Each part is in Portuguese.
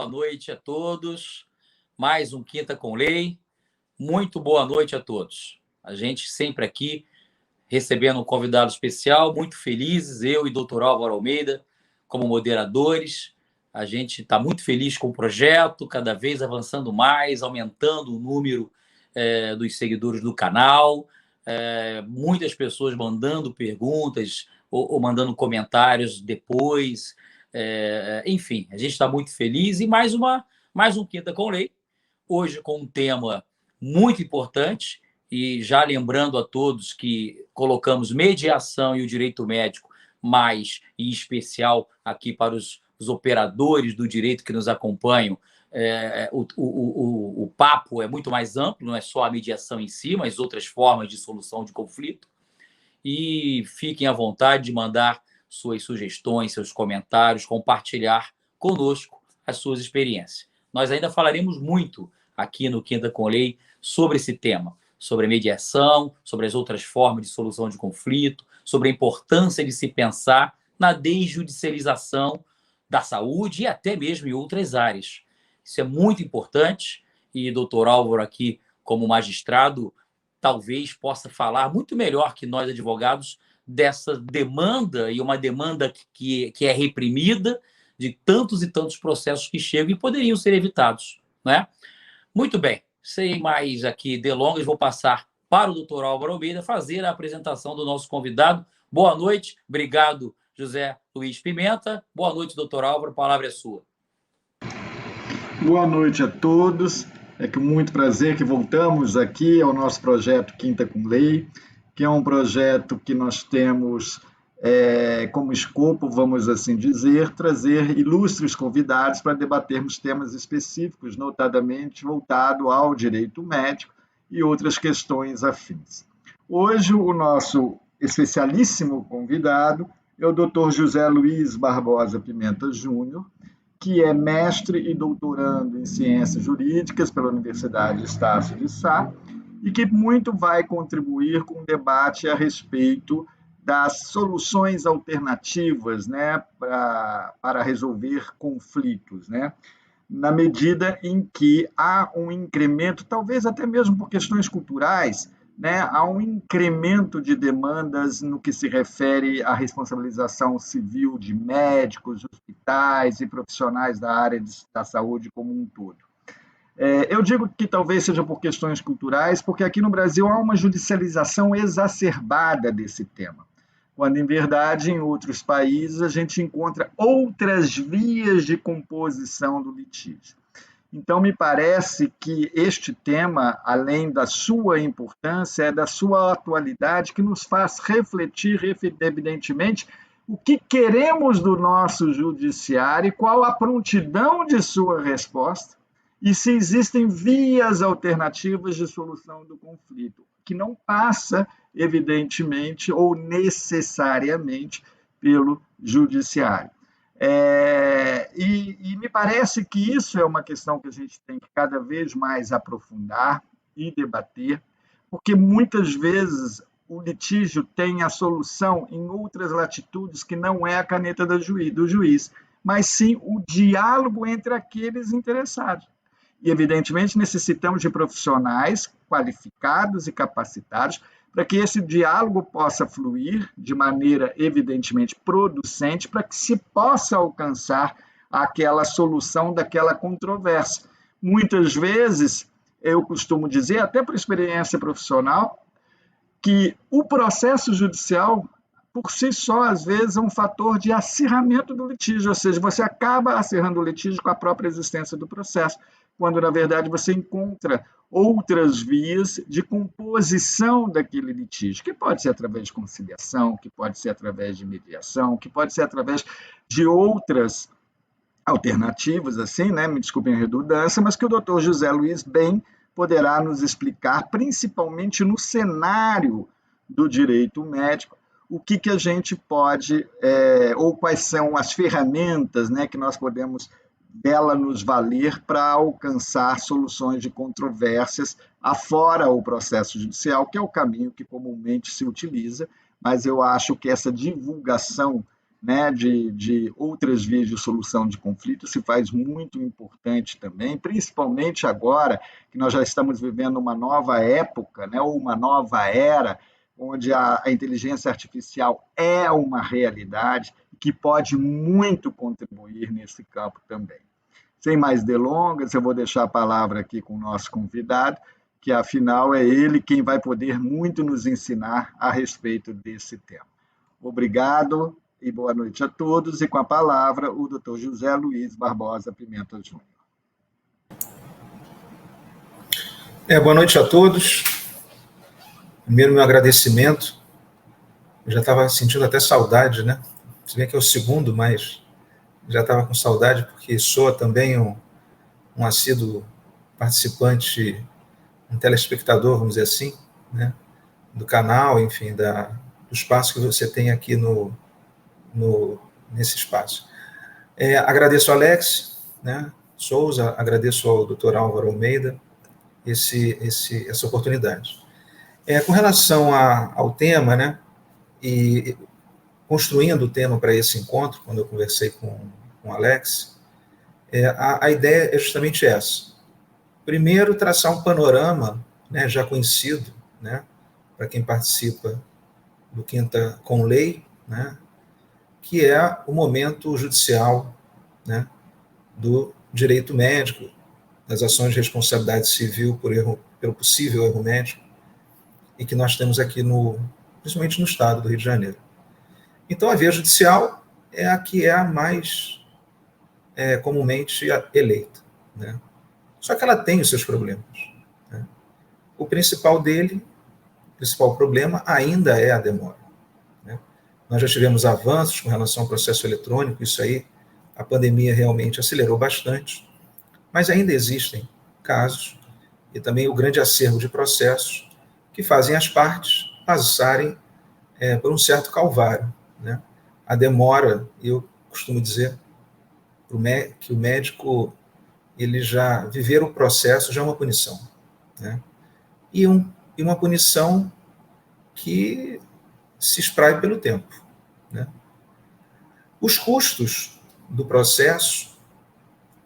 boa noite a todos. Mais um Quinta com Lei. Muito boa noite a todos. A gente sempre aqui recebendo um convidado especial, muito felizes, eu e o Dr. Álvaro Almeida, como moderadores. A gente está muito feliz com o projeto, cada vez avançando mais, aumentando o número dos seguidores do canal, muitas pessoas mandando perguntas ou mandando comentários depois. Enfim, a gente está muito feliz e mais um Quinta com Lei, hoje com um tema muito importante, e já lembrando a todos que colocamos mediação e o direito médico, mas em especial aqui para os operadores do direito que nos acompanham, o papo é muito mais amplo, não é só a mediação em si, mas outras formas de solução de conflito. E fiquem à vontade de mandar suas sugestões, seus comentários, compartilhar conosco as suas experiências. Nós ainda falaremos muito aqui no Quinta com Lei sobre esse tema, sobre a mediação, sobre as outras formas de solução de conflito, sobre a importância de se pensar na desjudicialização da saúde e até mesmo em outras áreas. Isso é muito importante e o doutor Álvaro aqui, como magistrado, talvez possa falar muito melhor que nós, advogados, dessa demanda, e uma demanda que é reprimida, de tantos e tantos processos que chegam e poderiam ser evitados, né? Muito bem, sem mais aqui delongas, vou passar para o doutor Álvaro Almeida fazer a apresentação do nosso convidado. Boa noite, obrigado, José Luiz Pimenta. Boa noite, doutor Álvaro, a palavra é sua. Boa noite a todos. É com muito prazer que voltamos aqui ao nosso projeto Quinta com Lei, que é um projeto que nós temos como escopo, vamos assim dizer, trazer ilustres convidados para debatermos temas específicos, notadamente voltado ao direito médico e outras questões afins. Hoje, o nosso especialíssimo convidado é o Dr. José Luiz Barbosa Pimenta Júnior, que é mestre e doutorando em Ciências Jurídicas pela Universidade Estácio de Sá, e que muito vai contribuir com o debate a respeito das soluções alternativas, né, para resolver conflitos, né, na medida em que há um incremento, talvez até mesmo por questões culturais, né, há um incremento de demandas no que se refere à responsabilização civil de médicos, hospitais e profissionais da área da saúde como um todo. Eu digo que talvez seja por questões culturais, porque aqui no Brasil há uma judicialização exacerbada desse tema, quando, em verdade, em outros países a gente encontra outras vias de composição do litígio. Então, me parece que este tema, além da sua importância, é da sua atualidade, que nos faz refletir, evidentemente, o que queremos do nosso judiciário e qual a prontidão de sua resposta, e se existem vias alternativas de solução do conflito, que não passa, evidentemente, ou necessariamente, pelo judiciário. E me parece que isso é uma questão que a gente tem que cada vez mais aprofundar e debater, porque muitas vezes o litígio tem a solução em outras latitudes que não é a caneta do juiz, mas sim o diálogo entre aqueles interessados. E, evidentemente, necessitamos de profissionais qualificados e capacitados para que esse diálogo possa fluir de maneira, evidentemente, producente, para que se possa alcançar aquela solução daquela controvérsia. Muitas vezes, eu costumo dizer, até por experiência profissional, que o processo judicial, por si só, às vezes, é um fator de acirramento do litígio, ou seja, você acaba acirrando o litígio com a própria existência do processo, quando, na verdade, você encontra outras vias de composição daquele litígio, que pode ser através de conciliação, que pode ser através de mediação, que pode ser através de outras alternativas, assim, né? Me desculpem a redundância, mas que o doutor José Luiz bem poderá nos explicar, principalmente no cenário do direito médico, o que a gente pode, ou quais são as ferramentas, né, que nós podemos dela nos valer para alcançar soluções de controvérsias afora o processo judicial, que é o caminho que comumente se utiliza, mas eu acho que essa divulgação né, de outras vias de solução de conflito se faz muito importante também, principalmente agora que nós já estamos vivendo uma nova época, né, ou uma nova era, onde a inteligência artificial é uma realidade que pode muito contribuir nesse campo também. Sem mais delongas, eu vou deixar a palavra aqui com o nosso convidado, que afinal é ele quem vai poder muito nos ensinar a respeito desse tema. Obrigado e boa noite a todos. E com a palavra, o Dr. José Luiz Barbosa Pimenta Júnior. Boa noite a todos. Primeiro, meu agradecimento. Eu já estava sentindo até saudade, né? Se bem que é o segundo, mas já estava com saudade, porque sou também um assíduo participante, um telespectador, vamos dizer assim, né? Do canal, enfim, do espaço que você tem aqui nesse espaço. Agradeço ao Alex, né, Souza, agradeço ao Dr. Álvaro Almeida essa oportunidade. Com relação ao tema, né, e construindo o tema para esse encontro, quando eu conversei com o Alex, a ideia é justamente essa. Primeiro, traçar um panorama, né, já conhecido, né, para quem participa do Quinta com Lei, né, que é o momento judicial, né, do direito médico, das ações de responsabilidade civil pelo possível erro médico, e que nós temos aqui, principalmente no estado do Rio de Janeiro. Então, a via judicial é a que é a mais comumente eleita, né? Só que ela tem os seus problemas, né? O principal problema ainda é a demora, né? Nós já tivemos avanços com relação ao processo eletrônico, isso aí, a pandemia realmente acelerou bastante, mas ainda existem casos, e também o grande acervo de processos, que fazem as partes passarem por um certo calvário, né? A demora, eu costumo dizer que o médico, ele já viver o processo já é uma punição, né? E uma punição que se espraia pelo tempo, né? Os custos do processo,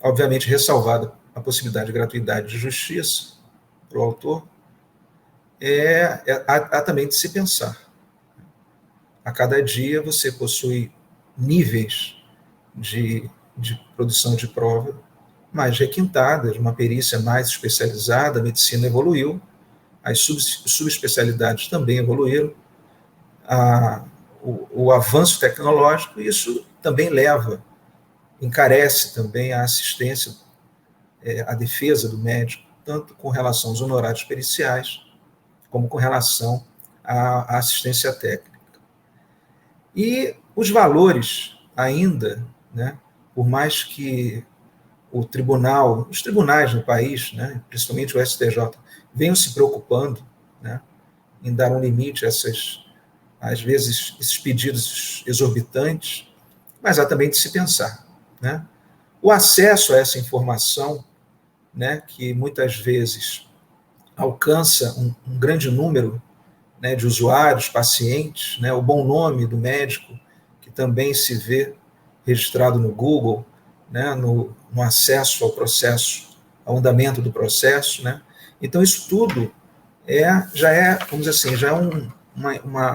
obviamente ressalvada a possibilidade de gratuidade de justiça para o autor, há também de se pensar. A cada dia você possui níveis de produção de prova mais requintadas, uma perícia mais especializada, a medicina evoluiu, as subespecialidades também evoluíram, o avanço tecnológico, isso também encarece também a assistência, a defesa do médico, tanto com relação aos honorários periciais, como com relação à assistência técnica. E os valores ainda, né, por mais que os tribunais no país, né, principalmente o STJ, venham se preocupando, né, em dar um limite a às vezes, esses pedidos exorbitantes, mas há também de se pensar, né? O acesso a essa informação, né, que muitas vezes alcança um grande número, né, de usuários, pacientes, né, o bom nome do médico, que também se vê registrado no Google, né, no acesso ao processo, ao andamento do processo, né? Então, isso tudo já é, vamos dizer assim, já é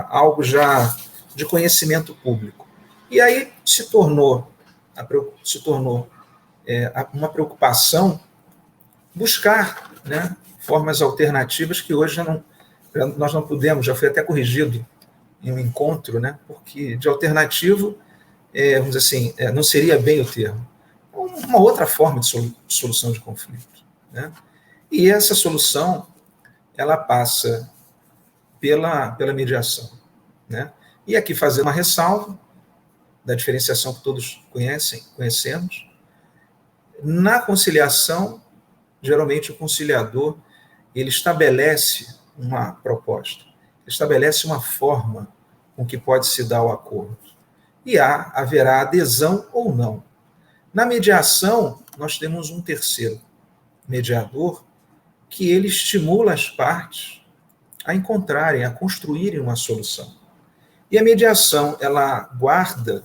algo já de conhecimento público. E aí se tornou uma preocupação buscar, né, formas alternativas que hoje nós não podemos, já foi até corrigido em um encontro, né, porque de alternativo, vamos dizer assim, não seria bem o termo, uma outra forma de solução de conflito, né? E essa solução, ela passa pela mediação, né? E aqui fazer uma ressalva da diferenciação que todos conhecemos. Na conciliação, geralmente o conciliador, ele estabelece uma proposta, estabelece uma forma com que pode se dar o acordo. E haverá adesão ou não. Na mediação, nós temos um terceiro mediador, que ele estimula as partes a encontrarem, a construírem uma solução. E a mediação, ela guarda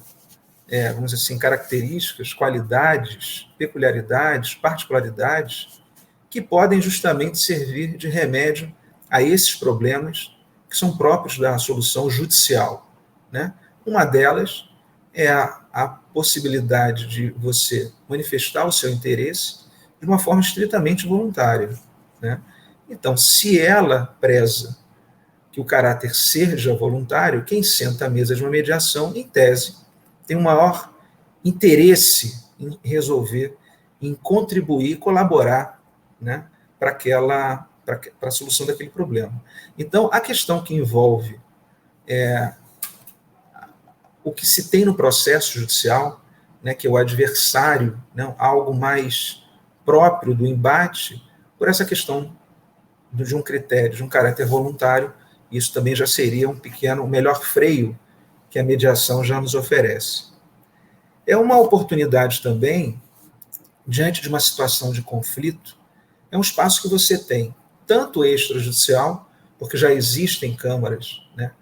vamos dizer assim, características, qualidades, peculiaridades, particularidades, que podem justamente servir de remédio a esses problemas que são próprios da solução judicial, né? Uma delas é a possibilidade de você manifestar o seu interesse de uma forma estritamente voluntária, né? Então, se ela preza que o caráter seja voluntário, quem senta à mesa de uma mediação, em tese, tem um maior interesse em resolver, em contribuir, colaborar, né, para a solução daquele problema. Então, a questão que envolve o que se tem no processo judicial, né, que é o adversário, né, algo mais próprio do embate, por essa questão de um critério, de um caráter voluntário, isso também já seria um melhor freio que a mediação já nos oferece. É uma oportunidade também, diante de uma situação de conflito, é um espaço que você tem, tanto extrajudicial, porque já existem câmaras, né,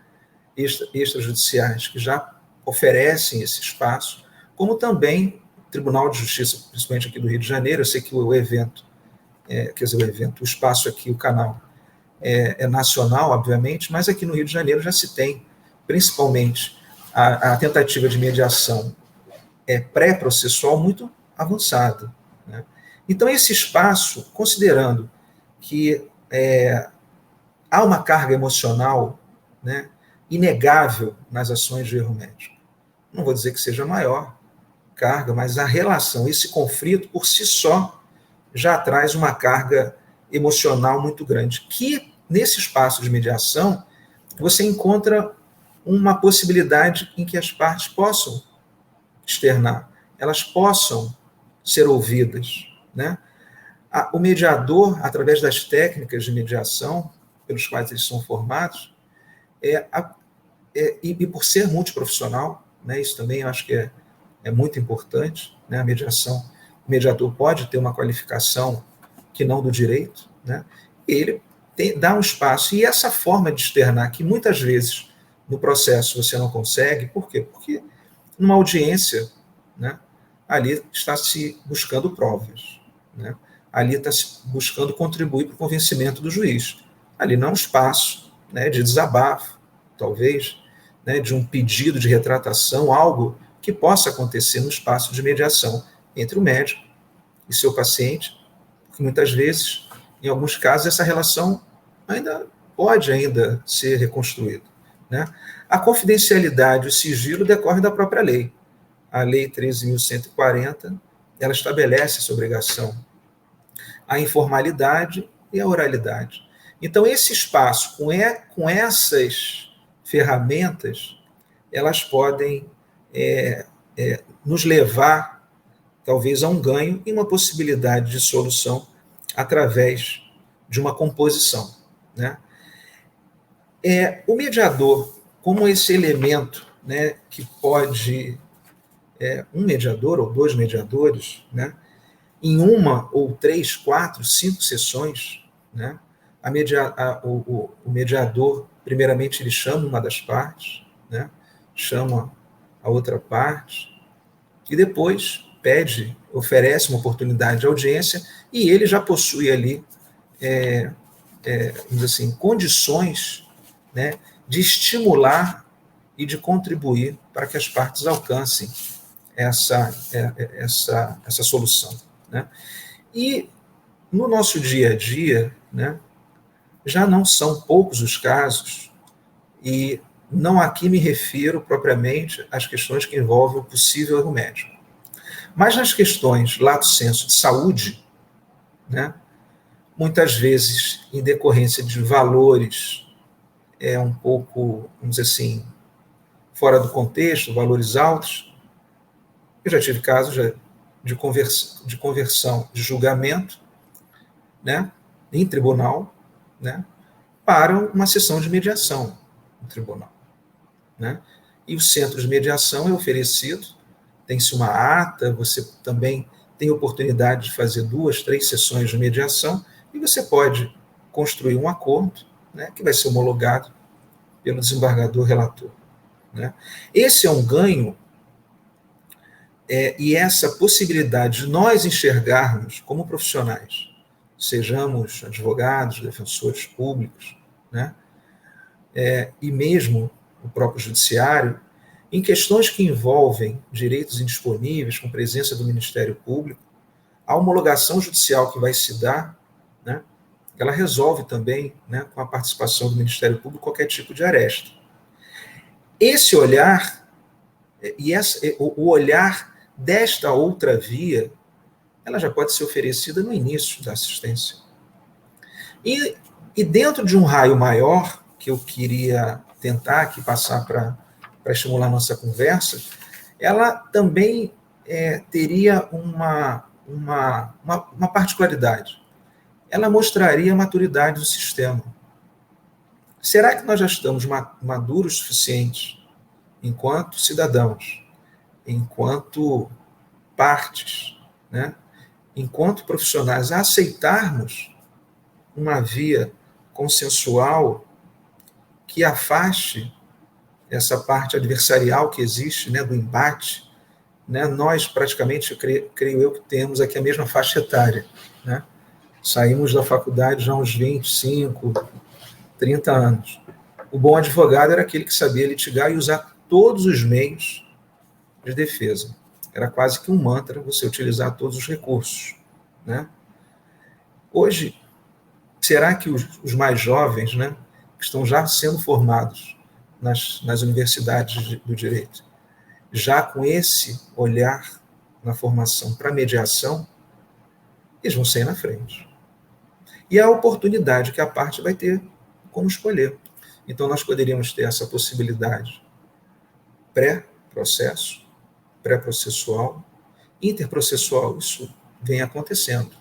extrajudiciais que já oferecem esse espaço, como também o Tribunal de Justiça, principalmente aqui do Rio de Janeiro. Eu sei que o evento, o espaço aqui, o canal, é nacional, obviamente, mas aqui no Rio de Janeiro já se tem, principalmente, a tentativa de mediação pré-processual muito avançada, né? Então, esse espaço, considerando que há uma carga emocional, né, inegável nas ações de erro médico, não vou dizer que seja a maior carga, mas a relação, esse conflito, por si só, já traz uma carga emocional muito grande, que, nesse espaço de mediação, você encontra uma possibilidade em que as partes possam externar, elas possam ser ouvidas, né? O mediador, através das técnicas de mediação pelos quais eles são formados, e por ser multiprofissional, né, isso também eu acho que é muito importante, né, a mediação, o mediador pode ter uma qualificação que não do direito, né, ele dá um espaço, e essa forma de externar, que muitas vezes no processo você não consegue, por quê? Porque numa audiência, né, ali está se buscando provas, né, ali está se buscando contribuir para o convencimento do juiz. Ali não é um espaço, né, de desabafo, talvez, né, de um pedido de retratação, algo que possa acontecer no espaço de mediação entre o médico e seu paciente, porque muitas vezes, em alguns casos, essa relação pode ser reconstruída, né? A confidencialidade e o sigilo decorrem da própria lei. A Lei 13.140, ela estabelece essa obrigação, a informalidade e a oralidade. Então, esse espaço, com essas ferramentas, elas podem nos levar, talvez, a um ganho e uma possibilidade de solução através de uma composição, né? O mediador, como esse elemento, né, que pode, um mediador ou dois mediadores, né, em uma ou 3, 4, 5 sessões, né, o mediador, primeiramente, ele chama uma das partes, né, chama a outra parte, e depois oferece uma oportunidade de audiência, e ele já possui ali, vamos dizer assim, condições, né, de estimular e de contribuir para que as partes alcancem essa solução, né? E no nosso dia a dia, né, já não são poucos os casos, e não aqui me refiro propriamente às questões que envolvem o possível erro médico, mas nas questões, lato sensu, de saúde, né, muitas vezes, em decorrência de valores um pouco, vamos dizer assim, fora do contexto, valores altos, eu já tive casos de conversão de julgamento, né, em tribunal, né, para uma sessão de mediação no tribunal, né? E o centro de mediação é oferecido, tem-se uma ata, você também tem oportunidade de fazer 2, 3 sessões de mediação, e você pode construir um acordo, né, que vai ser homologado pelo desembargador relator, né? Esse é um ganho E essa possibilidade de nós enxergarmos como profissionais, sejamos advogados, defensores públicos, né, e mesmo o próprio judiciário, em questões que envolvem direitos indisponíveis, com presença do Ministério Público, a homologação judicial que vai se dar, né, ela resolve também, né, com a participação do Ministério Público, qualquer tipo de aresta. Esse olhar, o olhar desta outra via, ela já pode ser oferecida no início da assistência. E dentro de um raio maior, que eu queria tentar aqui passar para estimular nossa conversa, ela também teria uma particularidade. Ela mostraria a maturidade do sistema. Será que nós já estamos maduros o suficiente, enquanto cidadãos, enquanto partes, né, enquanto profissionais, a aceitarmos uma via consensual que afaste essa parte adversarial que existe, né, do embate, né? Nós praticamente, creio eu, que temos aqui a mesma faixa etária, né? Saímos da faculdade já há uns 25, 30 anos. O bom advogado era aquele que sabia litigar e usar todos os meios de defesa. Era quase que um mantra você utilizar todos os recursos, né? Hoje, será que os mais jovens, né, que estão já sendo formados nas universidades do direito, já com esse olhar na formação para mediação, eles vão sair na frente. E a oportunidade que a parte vai ter como escolher. Então, nós poderíamos ter essa possibilidade pré-processo, pré-processual, interprocessual, isso vem acontecendo,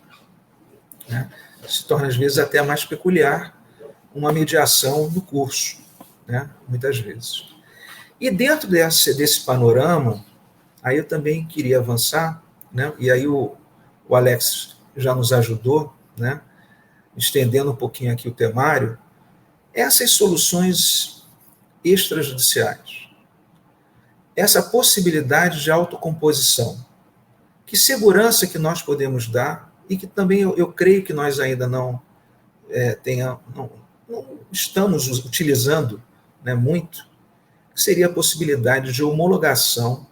né? Se torna, às vezes, até mais peculiar uma mediação no curso, né? Muitas vezes. E dentro desse panorama, aí eu também queria avançar, né? E aí o Alex já nos ajudou, né, estendendo um pouquinho aqui o temário, essas soluções extrajudiciais, essa possibilidade de autocomposição, que segurança que nós podemos dar, e que também eu creio que nós ainda não estamos utilizando, né, muito, seria a possibilidade de homologação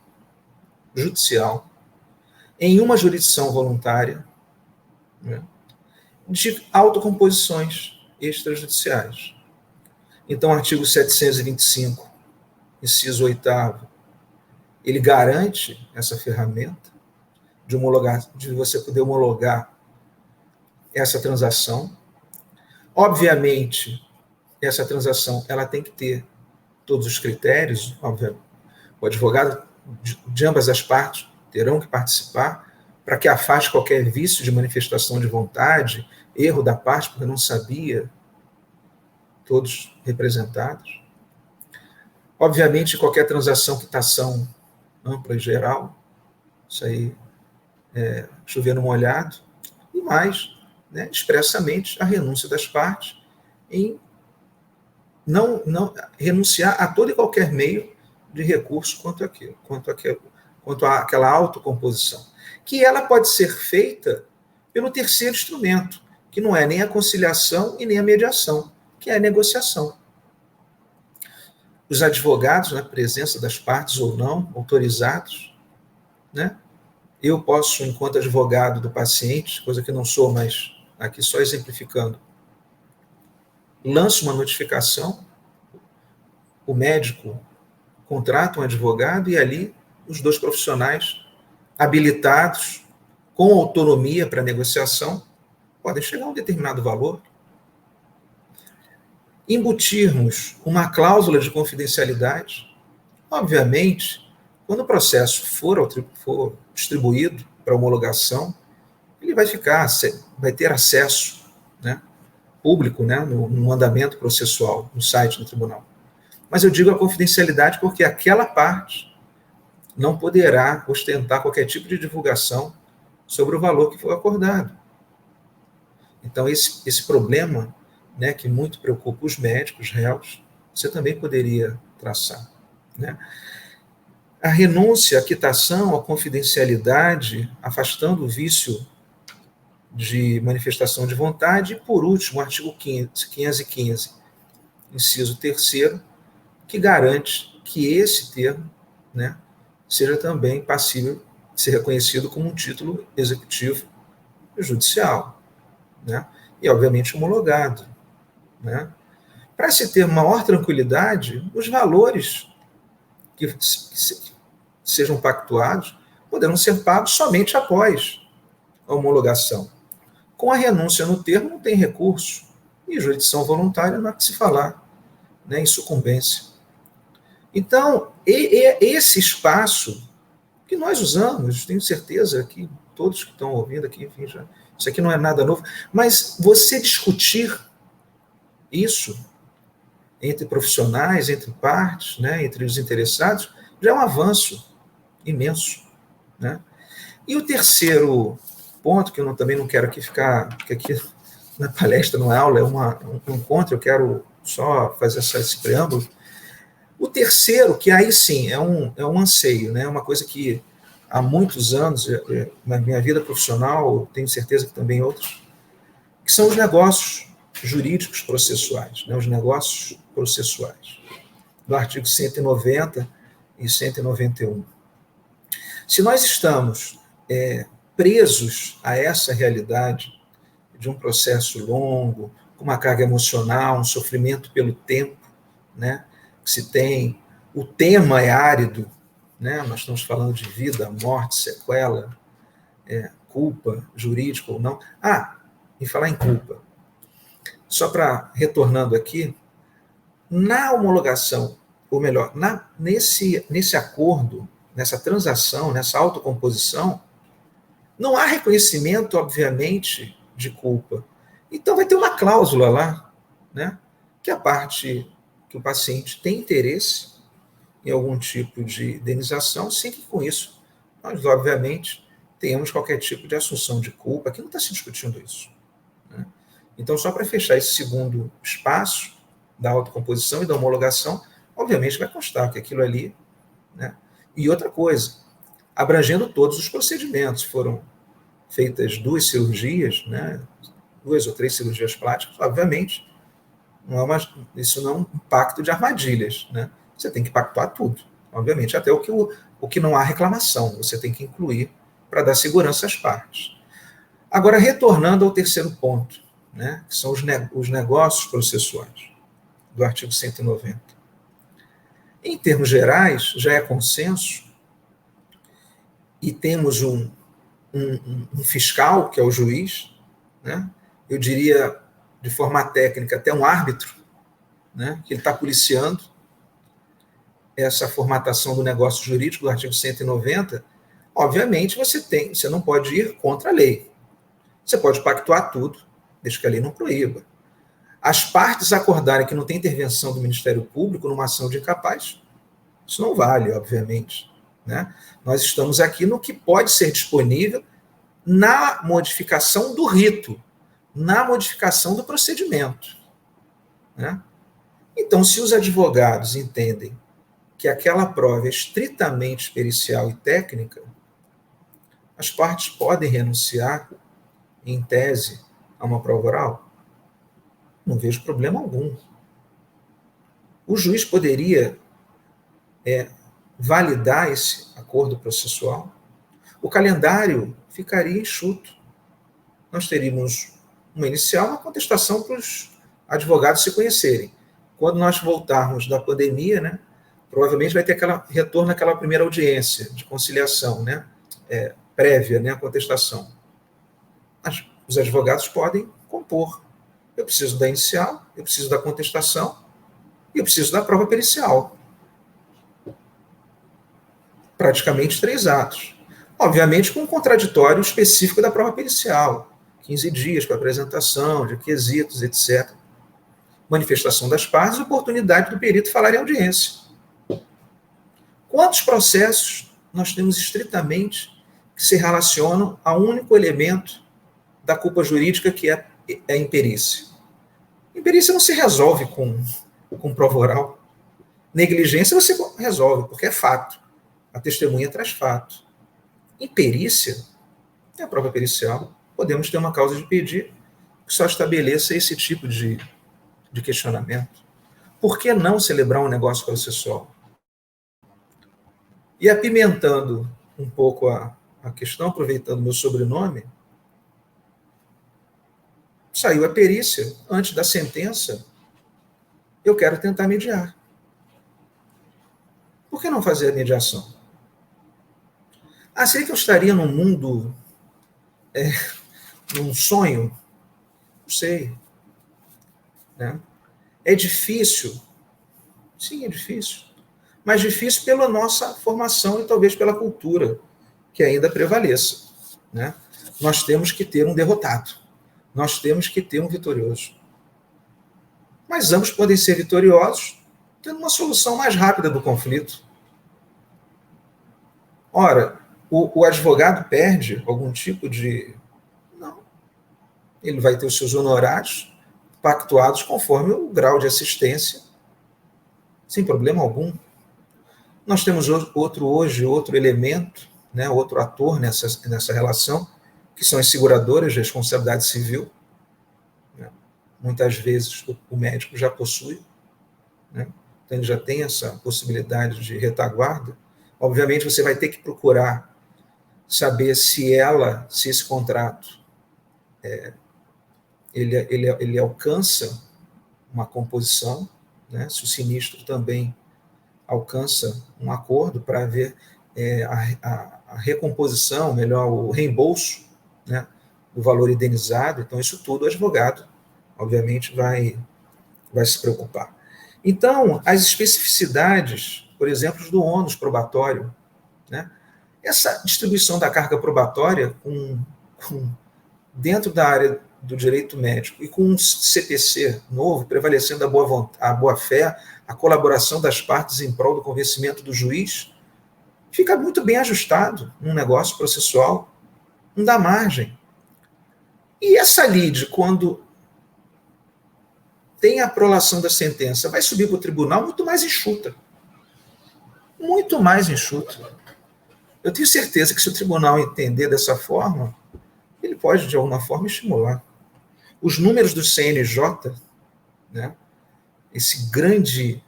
judicial em uma jurisdição voluntária, né, de autocomposições extrajudiciais. Então, o artigo 725, inciso 8º, ele garante essa ferramenta de você poder homologar essa transação. Obviamente, essa transação ela tem que ter todos os critérios, obviamente. O advogado de ambas as partes terão que participar para que afaste qualquer vício de manifestação de vontade, erro da parte, porque não sabia, todos representados. Obviamente, qualquer transação, quitação ampla e geral, isso aí chover no molhado, e mais, né, expressamente, a renúncia das partes em não renunciar a todo e qualquer meio de recurso quanto àquela autocomposição, que ela pode ser feita pelo terceiro instrumento, que não é nem a conciliação e nem a mediação, que é a negociação. Os advogados, na presença das partes ou não, autorizados, né? Eu posso, enquanto advogado do paciente, coisa que não sou, mas aqui só exemplificando, lanço uma notificação, o médico contrata um advogado e ali os dois profissionais habilitados, com autonomia para negociação, podem chegar a um determinado valor. Embutirmos uma cláusula de confidencialidade. Obviamente, quando o processo for distribuído para homologação, ele vai ter acesso, né, público, né, no andamento processual, no site do tribunal. Mas eu digo a confidencialidade porque aquela parte não poderá ostentar qualquer tipo de divulgação sobre o valor que foi acordado. Então, esse problema, né, que muito preocupa os médicos, réus, você também poderia traçar, né? a renúncia à quitação, à confidencialidade, afastando o vício de manifestação de vontade, e, por último, o artigo 515, inciso 3º, que garante que esse termo, né, seja também passível de ser reconhecido como um título executivo judicial, né, e, obviamente, homologado, né. Para se ter maior tranquilidade, os valores que sejam pactuados poderão ser pagos somente após a homologação. Com a renúncia no termo, não tem recurso, e jurisdição voluntária não há que se falar, né, em sucumbência. Então, esse espaço que nós usamos, tenho certeza que todos que estão ouvindo aqui, enfim, já, isso aqui não é nada novo, mas você discutir isso entre profissionais, entre partes, né, entre os interessados, já é um avanço imenso, né? E o terceiro ponto, que eu também não quero aqui ficar, porque aqui na palestra, não é aula, é um encontro, eu quero só fazer esse preâmbulo. O terceiro, que aí sim é um anseio, né? Uma coisa que há muitos anos, na minha vida profissional, tenho certeza que também outros, que são os negócios jurídicos processuais, né? Os negócios processuais, do artigo 190 e 191. Se nós estamos presos a essa realidade de um processo longo, com uma carga emocional, um sofrimento pelo tempo, né, que se tem, o tema é árido, né, nós estamos falando de vida, morte, sequela, culpa, jurídica ou não. E falar em culpa, só para, retornando aqui, na homologação, ou melhor, nesse acordo, nessa transação, nessa autocomposição, não há reconhecimento, obviamente, de culpa. Então vai ter uma cláusula lá, né, que a parte, que o paciente tem interesse em algum tipo de indenização, sem que com isso nós, obviamente, tenhamos qualquer tipo de assunção de culpa. Aqui não está se discutindo isso, né? Então, só para fechar esse segundo espaço da autocomposição e da homologação, obviamente vai constar que aquilo ali, né? E outra coisa, abrangendo todos os procedimentos, foram feitas 2 cirurgias, né? 2 ou 3 cirurgias plásticas, obviamente, isso não é um pacto de armadilhas, né? Você tem que pactuar tudo, obviamente, até o que não há reclamação, você tem que incluir para dar segurança às partes. Agora, retornando ao terceiro ponto, né, que são os negócios processuais, do artigo 190. Em termos gerais, já é consenso, e temos um fiscal, que é o juiz, né, eu diria, de forma técnica, até um árbitro, né, que ele está policiando essa formatação do negócio jurídico do artigo 190. Obviamente, você não pode ir contra a lei. Você pode pactuar tudo, desde que a lei não proíba. As partes acordarem que não tem intervenção do Ministério Público numa ação de incapaz, isso não vale, obviamente, né? Nós estamos aqui no que pode ser disponível na modificação do rito, na modificação do procedimento, né? Então, se os advogados entendem que aquela prova é estritamente pericial e técnica, as partes podem renunciar, em tese, a uma prova oral? Não vejo problema algum. O juiz poderia validar esse acordo processual. O calendário ficaria enxuto. Nós teríamos uma inicial, uma contestação para os advogados se conhecerem. Quando nós voltarmos da pandemia, né, provavelmente vai ter retorno àquela primeira audiência de conciliação, né, prévia, né, à contestação. Mas os advogados podem compor. Eu preciso da inicial, eu preciso da contestação e eu preciso da prova pericial. Praticamente 3 atos. Obviamente com um contraditório específico da prova pericial. 15 dias para apresentação, de quesitos, etc. Manifestação das partes e oportunidade do perito falar em audiência. Quantos processos nós temos estritamente que se relacionam a um único elemento da culpa jurídica, que é a imperícia? Imperícia não se resolve com prova oral. Negligência você resolve, porque é fato. A testemunha traz fato. Em perícia, é a prova pericial, podemos ter uma causa de pedir que só estabeleça esse tipo de questionamento. Por que não celebrar um negócio processual? E apimentando um pouco a questão, aproveitando meu sobrenome, saiu a perícia, antes da sentença, eu quero tentar mediar. Por que não fazer a mediação? Seria que eu estaria num mundo, num sonho? Não sei. Né? É difícil? Sim, é difícil. Mas difícil pela nossa formação e talvez pela cultura que ainda prevaleça. Né? Nós temos que ter um derrotado. Nós temos que ter um vitorioso. Mas ambos podem ser vitoriosos tendo uma solução mais rápida do conflito. Ora, o advogado perde algum tipo de... Não. Ele vai ter os seus honorários pactuados conforme o grau de assistência, sem problema algum. Nós temos outro elemento, né, outro ator nessa relação, que são as seguradoras de responsabilidade civil. Né? Muitas vezes o médico já possui, né? Então ele já tem essa possibilidade de retaguarda. Obviamente você vai ter que procurar saber se esse contrato ele alcança uma composição, né? Se o sinistro também alcança um acordo para ver a recomposição, melhor, o reembolso, né, do valor indenizado. Então, isso tudo o advogado, obviamente, vai se preocupar. Então, as especificidades, por exemplo, do ônus probatório, né, essa distribuição da carga probatória dentro da área do direito médico e com um CPC novo, prevalecendo a boa-fé, a colaboração das partes em prol do convencimento do juiz, fica muito bem ajustado num negócio processual, não dá margem. E essa lide, quando tem a prolação da sentença, vai subir para o tribunal muito mais enxuta. Muito mais enxuta. Eu tenho certeza que se o tribunal entender dessa forma, ele pode, de alguma forma, estimular. Os números do CNJ, né, esse grande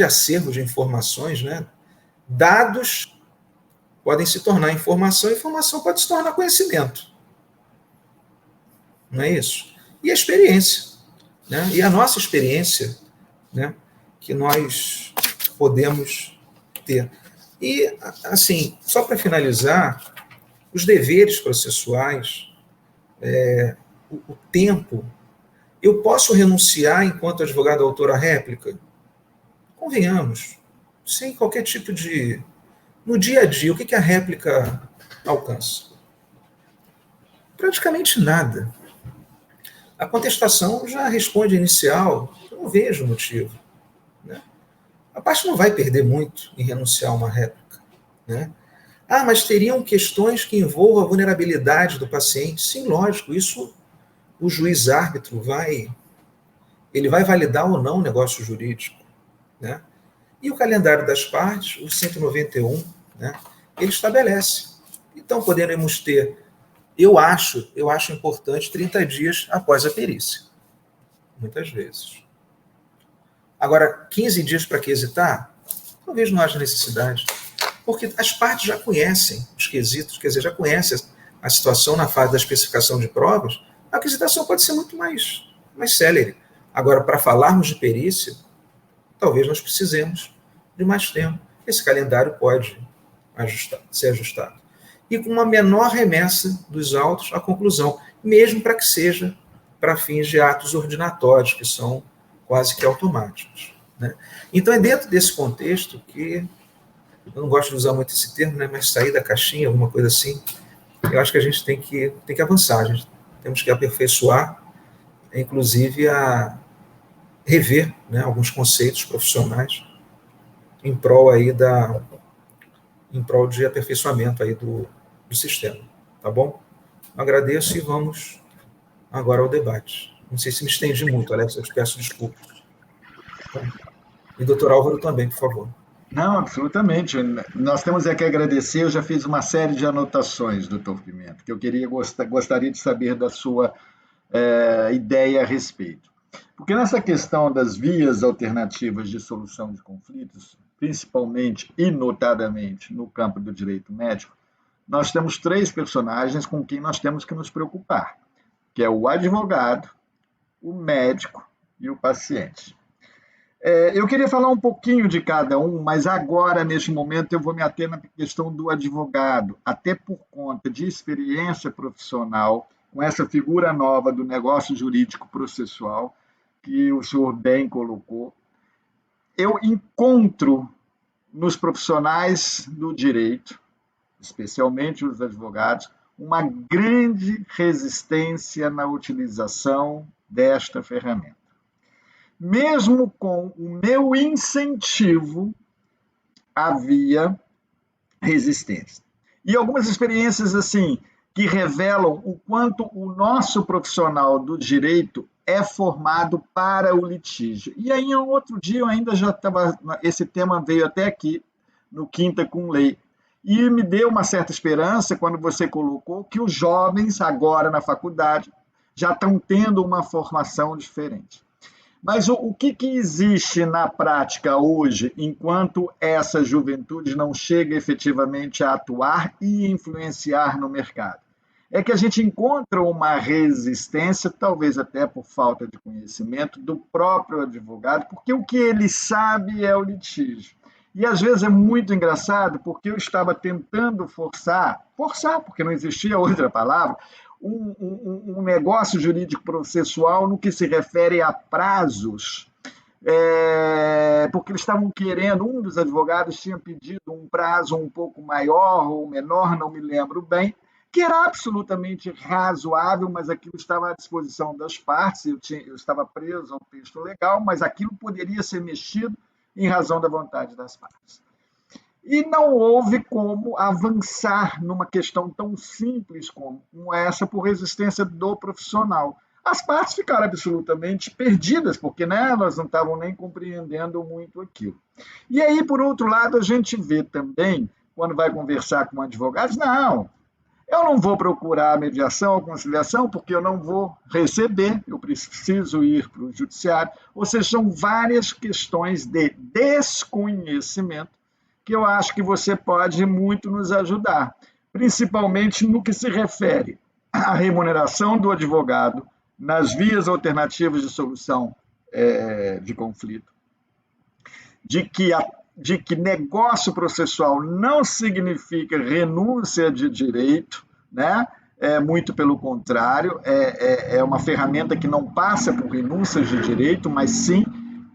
acervo de informações, né, dados podem se tornar informação, informação pode se tornar conhecimento. Não é isso? E a experiência, né? E a nossa experiência, né, que nós podemos ter. E, assim, só para finalizar, os deveres processuais, o tempo, eu posso renunciar enquanto advogado autor à réplica? Convenhamos, sem qualquer tipo de... No dia a dia, o que a réplica alcança? Praticamente nada. A contestação já responde inicial, eu não vejo motivo. Né? A parte não vai perder muito em renunciar a uma réplica. Né? Mas teriam questões que envolvam a vulnerabilidade do paciente. Sim, lógico, isso o juiz árbitro vai validar ou não o negócio jurídico. Né? E o calendário das partes, o 191, né, ele estabelece. Então, poderemos ter, eu acho importante 30 dias após a perícia. Muitas vezes. Agora, 15 dias para quesitar? Talvez não haja necessidade. Porque as partes já conhecem os quesitos, quer dizer, já conhecem a situação na fase da especificação de provas, a quisitação pode ser muito mais célere. Agora, para falarmos de perícia, talvez nós precisemos de mais tempo. Esse calendário pode ser ajustado. E com uma menor remessa dos autos à conclusão, mesmo para que seja para fins de atos ordinatórios, que são quase que automáticos. Né? Então, é dentro desse contexto que, eu não gosto de usar muito esse termo, né, mas sair da caixinha, alguma coisa assim, eu acho que a gente tem que avançar, temos que aperfeiçoar, inclusive a rever, né, alguns conceitos profissionais em prol de aperfeiçoamento aí do sistema, tá bom? Agradeço e vamos agora ao debate. Não sei se me estendi muito, Alex, eu te peço desculpas. E doutor Álvaro também, por favor. Não, absolutamente. Nós temos é que agradecer. Eu já fiz uma série de anotações, doutor Pimenta, que eu gostaria de saber da sua ideia a respeito. Porque nessa questão das vias alternativas de solução de conflitos, principalmente e notadamente no campo do direito médico, nós temos três personagens com quem nós temos que nos preocupar, que é o advogado, o médico e o paciente. Eu queria falar um pouquinho de cada um, mas agora, neste momento, eu vou me ater na questão do advogado, até por conta de experiência profissional com essa figura nova do negócio jurídico processual, que o senhor bem colocou. Eu encontro nos profissionais do direito, especialmente os advogados, uma grande resistência na utilização desta ferramenta. Mesmo com o meu incentivo, havia resistência. E algumas experiências assim que revelam o quanto o nosso profissional do direito é formado para o litígio. E aí, um outro dia, eu ainda já estava. Esse tema veio até aqui, no Quinta com Lei. E me deu uma certa esperança quando você colocou que os jovens, agora na faculdade, já estão tendo uma formação diferente. Mas o que existe na prática hoje, enquanto essa juventude não chega efetivamente a atuar e influenciar no mercado? É que a gente encontra uma resistência, talvez até por falta de conhecimento, do próprio advogado, porque o que ele sabe é o litígio. E às vezes é muito engraçado, porque eu estava tentando forçar, porque não existia outra palavra, um negócio jurídico processual no que se refere a prazos, porque eles estavam querendo, um dos advogados tinha pedido um prazo um pouco maior ou menor, não me lembro bem, que era absolutamente razoável, mas aquilo estava à disposição das partes, eu estava preso ao texto legal, mas aquilo poderia ser mexido em razão da vontade das partes. E não houve como avançar numa questão tão simples como essa por resistência do profissional. As partes ficaram absolutamente perdidas, porque elas não estavam nem compreendendo muito aquilo. E aí, por outro lado, a gente vê também, quando vai conversar com advogados, não, eu não vou procurar a mediação ou conciliação porque eu não vou receber, eu preciso ir para o judiciário. Ou seja, são várias questões de desconhecimento que eu acho que você pode muito nos ajudar, principalmente no que se refere à remuneração do advogado, nas vias alternativas de solução de conflito, de que negócio processual não significa renúncia de direito, né? Muito pelo contrário, é uma ferramenta que não passa por renúncias de direito, mas sim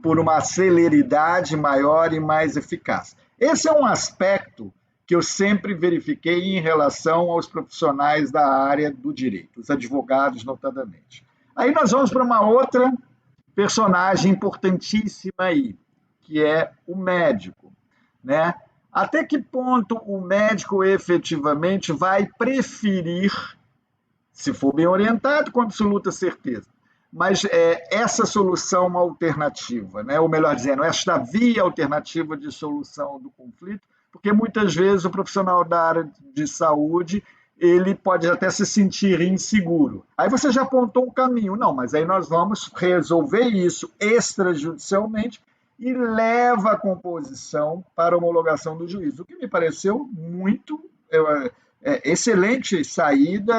por uma celeridade maior e mais eficaz. Esse é um aspecto que eu sempre verifiquei em relação aos profissionais da área do direito, os advogados, notadamente. Aí nós vamos para uma outra personagem importantíssima aí, que é o médico, né? Até que ponto o médico efetivamente vai preferir, se for bem orientado, com absoluta certeza, mas essa solução alternativa, né? Ou melhor dizendo, esta via alternativa de solução do conflito, porque muitas vezes o profissional da área de saúde ele pode até se sentir inseguro. Aí você já apontou um caminho, não, mas aí nós vamos resolver isso extrajudicialmente e leva a composição para a homologação do juiz, o que me pareceu muito excelente saída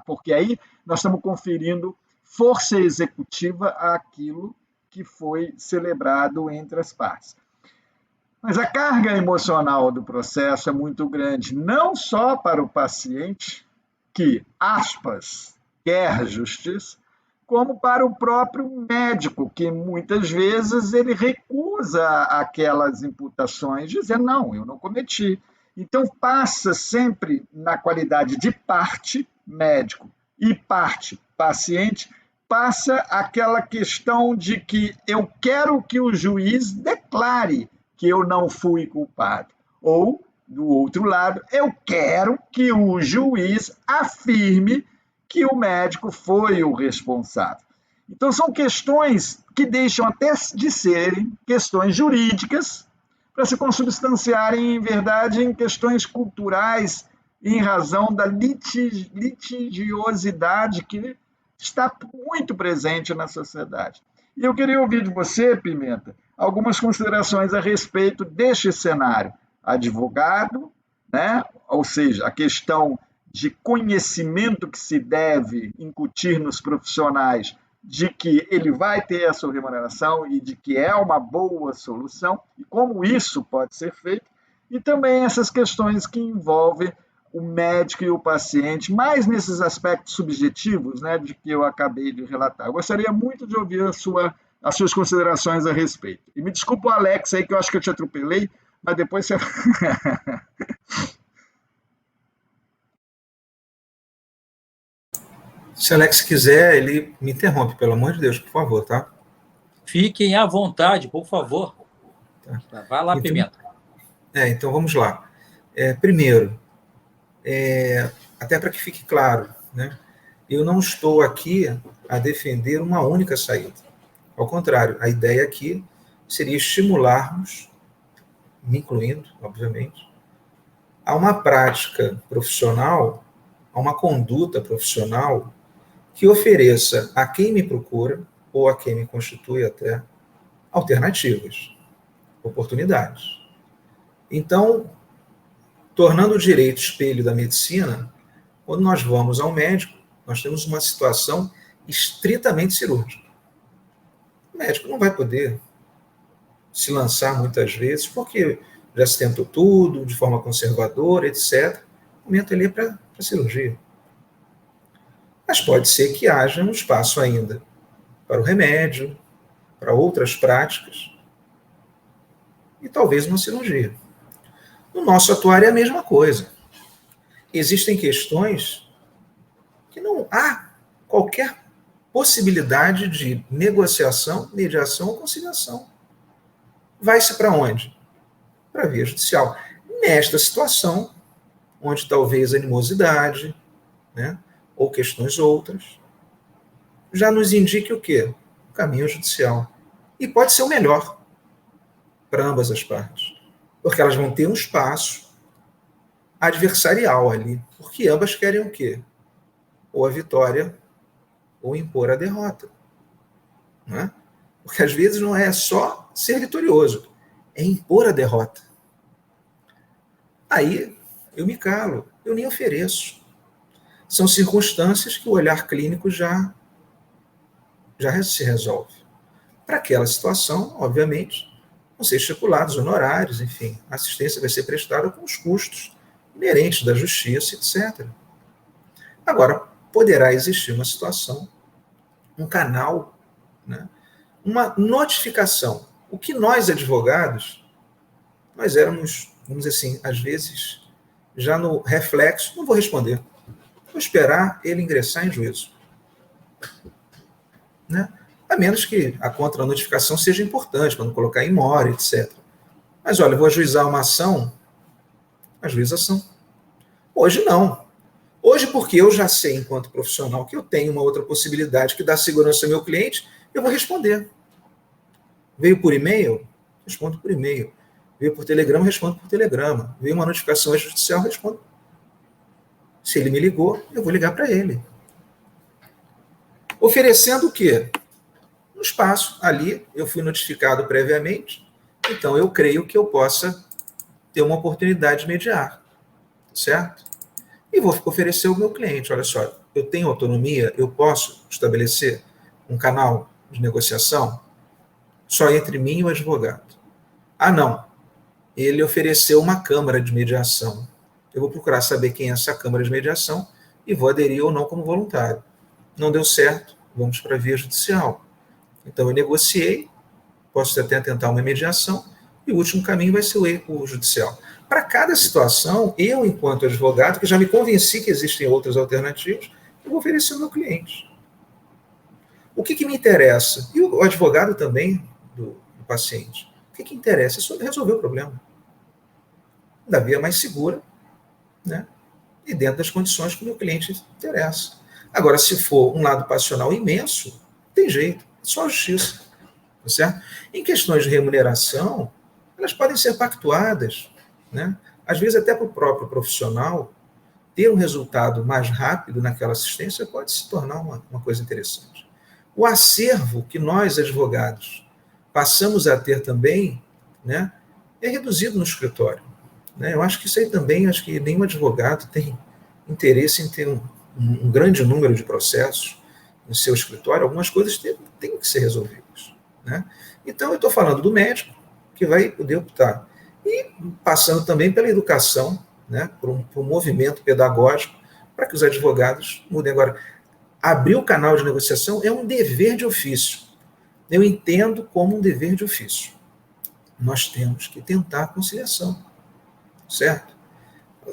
porque aí nós estamos conferindo força executiva àquilo que foi celebrado entre as partes. Mas a carga emocional do processo é muito grande, não só para o paciente, que, aspas, quer justiça, como para o próprio médico, que muitas vezes ele recusa aquelas imputações, dizendo, não, eu não cometi. Então, passa sempre na qualidade de parte, médico, e parte, paciente, passa aquela questão de que eu quero que o juiz declare que eu não fui culpado. Ou, do outro lado, eu quero que o juiz afirme que o médico foi o responsável. Então, são questões que deixam até de serem questões jurídicas, para se consubstanciarem, em verdade, em questões culturais, em razão da litigiosidade que está muito presente na sociedade. E eu queria ouvir de você, Pimenta, algumas considerações a respeito deste cenário. Advogado, né? Ou seja, a questão de conhecimento que se deve incutir nos profissionais de que ele vai ter a sua remuneração e de que é uma boa solução, e como isso pode ser feito, e também essas questões que envolvem o médico e o paciente, mais nesses aspectos subjetivos, né, de que eu acabei de relatar. Eu gostaria muito de ouvir as suas considerações a respeito. E me desculpa o Alex aí, que eu acho que eu te atropelei, mas depois você... Se Alex quiser, ele me interrompe, pelo amor de Deus, por favor, tá? Fiquem à vontade, por favor. Tá. Vai lá, então, Pimenta. Então vamos lá. Primeiro, até para que fique claro, né? Eu não estou aqui a defender uma única saída. Ao contrário, a ideia aqui seria estimularmos, me incluindo, obviamente, a uma prática profissional, a uma conduta profissional que ofereça a quem me procura, ou a quem me constitui até, alternativas, oportunidades. Então, tornando o direito espelho da medicina, quando nós vamos ao médico, nós temos uma situação estritamente cirúrgica. O médico não vai poder se lançar muitas vezes, porque já se tentou tudo, de forma conservadora, etc. O momento ali é para cirurgia. Mas pode ser que haja um espaço ainda para o remédio, para outras práticas, e talvez uma cirurgia. No nosso atuário é a mesma coisa. Existem questões que não há qualquer possibilidade de negociação, mediação ou conciliação. Vai-se para onde? Para a via judicial. Nesta situação, onde talvez animosidade, né, ou questões outras, já nos indique o quê? O caminho judicial. E pode ser o melhor para ambas as partes, porque elas vão ter um espaço adversarial ali, porque ambas querem o quê? Ou a vitória, ou impor a derrota. Não é? Porque às vezes não é só ser vitorioso, é impor a derrota. Aí eu me calo, eu nem ofereço. São circunstâncias que o olhar clínico já se resolve. Para aquela situação, obviamente, vão ser estipulados honorários, enfim, a assistência vai ser prestada com os custos inerentes da justiça, etc. Agora, poderá existir uma situação, um canal, né, uma notificação. O que nós, advogados, nós éramos, vamos dizer assim, às vezes, já no reflexo, não vou responder. Vou esperar ele ingressar em juízo. Né? A menos que a contra-notificação seja importante, para não colocar em mora, etc. Mas, olha, vou ajuizar uma ação, ajuização. Hoje, não. Hoje, porque eu já sei, enquanto profissional, que eu tenho uma outra possibilidade que dá segurança ao meu cliente, eu vou responder. Veio por e-mail? Respondo por e-mail. Veio por telegrama? Respondo por telegrama. Veio uma notificação judicial? Respondo. Se ele me ligou, eu vou ligar para ele. Oferecendo o quê? Um espaço. Ali, eu fui notificado previamente, então eu creio que eu possa ter uma oportunidade de mediar. Certo? E vou oferecer ao meu cliente, olha só, eu tenho autonomia, eu posso estabelecer um canal de negociação só entre mim e o advogado. Ah, não. Ele ofereceu uma câmara de mediação. Eu vou procurar saber quem é essa câmara de mediação e vou aderir ou não como voluntário. Não deu certo, vamos para a via judicial. Então eu negociei, posso até tentar uma mediação e o último caminho vai ser o judicial. Para cada situação, eu, enquanto advogado, que já me convenci que existem outras alternativas, eu vou oferecer ao meu cliente. O que me interessa? E o advogado também do paciente. O que interessa? É só resolver o problema. Da via mais segura, né? E dentro das condições que o meu cliente interessa. Agora, se for um lado passional imenso, tem jeito, é só a justiça. Tá certo? Em questões de remuneração, elas podem ser pactuadas, né? Às vezes até para o próprio profissional, ter um resultado mais rápido naquela assistência pode se tornar uma coisa interessante. O acervo que nós, advogados, passamos a ter também, né, é reduzido no escritório. Né? Eu acho que isso aí também, acho que nenhum advogado tem interesse em ter um grande número de processos no seu escritório. Algumas coisas têm que ser resolvidas. Né? Então, eu estou falando do médico, que vai poder optar. E passando também pela educação, né, por um movimento pedagógico, para que os advogados mudem. Agora, abrir o canal de negociação é um dever de ofício. Eu entendo como um dever de ofício. Nós temos que tentar a conciliação, certo?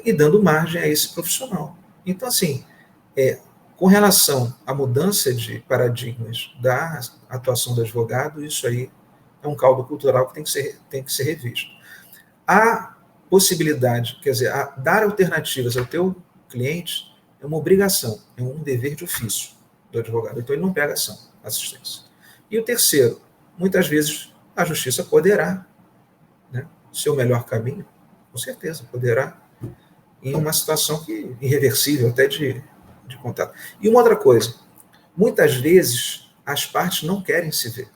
E dando margem a esse profissional. Então, assim, com relação à mudança de paradigmas da atuação do advogado, isso aí é um caldo cultural que tem que ser revisto. A possibilidade, quer dizer, dar alternativas ao teu cliente é uma obrigação, é um dever de ofício do advogado. Então, ele não pega ação, assistência. E o terceiro, muitas vezes a justiça poderá, né, ser o melhor caminho, com certeza, poderá, em uma situação irreversível, até de contato. E uma outra coisa, muitas vezes as partes não querem se ver.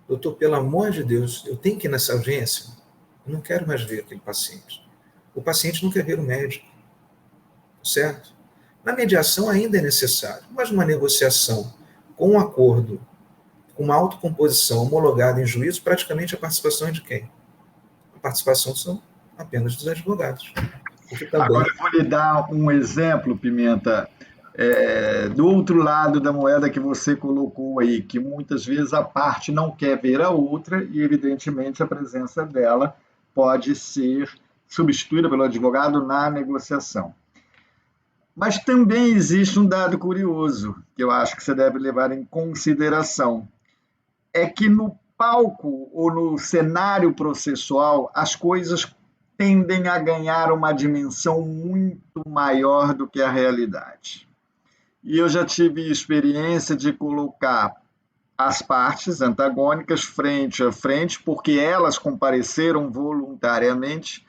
Doutor, pelo amor de Deus, eu tenho que ir nessa audiência? Eu não quero mais ver aquele paciente. O paciente não quer ver o médico, certo? Na mediação ainda é necessário, mas numa negociação com um acordo, com uma autocomposição homologada em juízo, praticamente a participação é de quem? A participação são apenas dos advogados. Agora eu vou lhe dar um exemplo, Pimenta, do outro lado da moeda que você colocou aí, que muitas vezes a parte não quer ver a outra e, evidentemente, a presença dela pode ser substituída pelo advogado na negociação. Mas também existe um dado curioso, que eu acho que você deve levar em consideração, é que no palco ou no cenário processual, as coisas tendem a ganhar uma dimensão muito maior do que a realidade. E eu já tive experiência de colocar as partes antagônicas frente a frente, porque elas compareceram voluntariamente,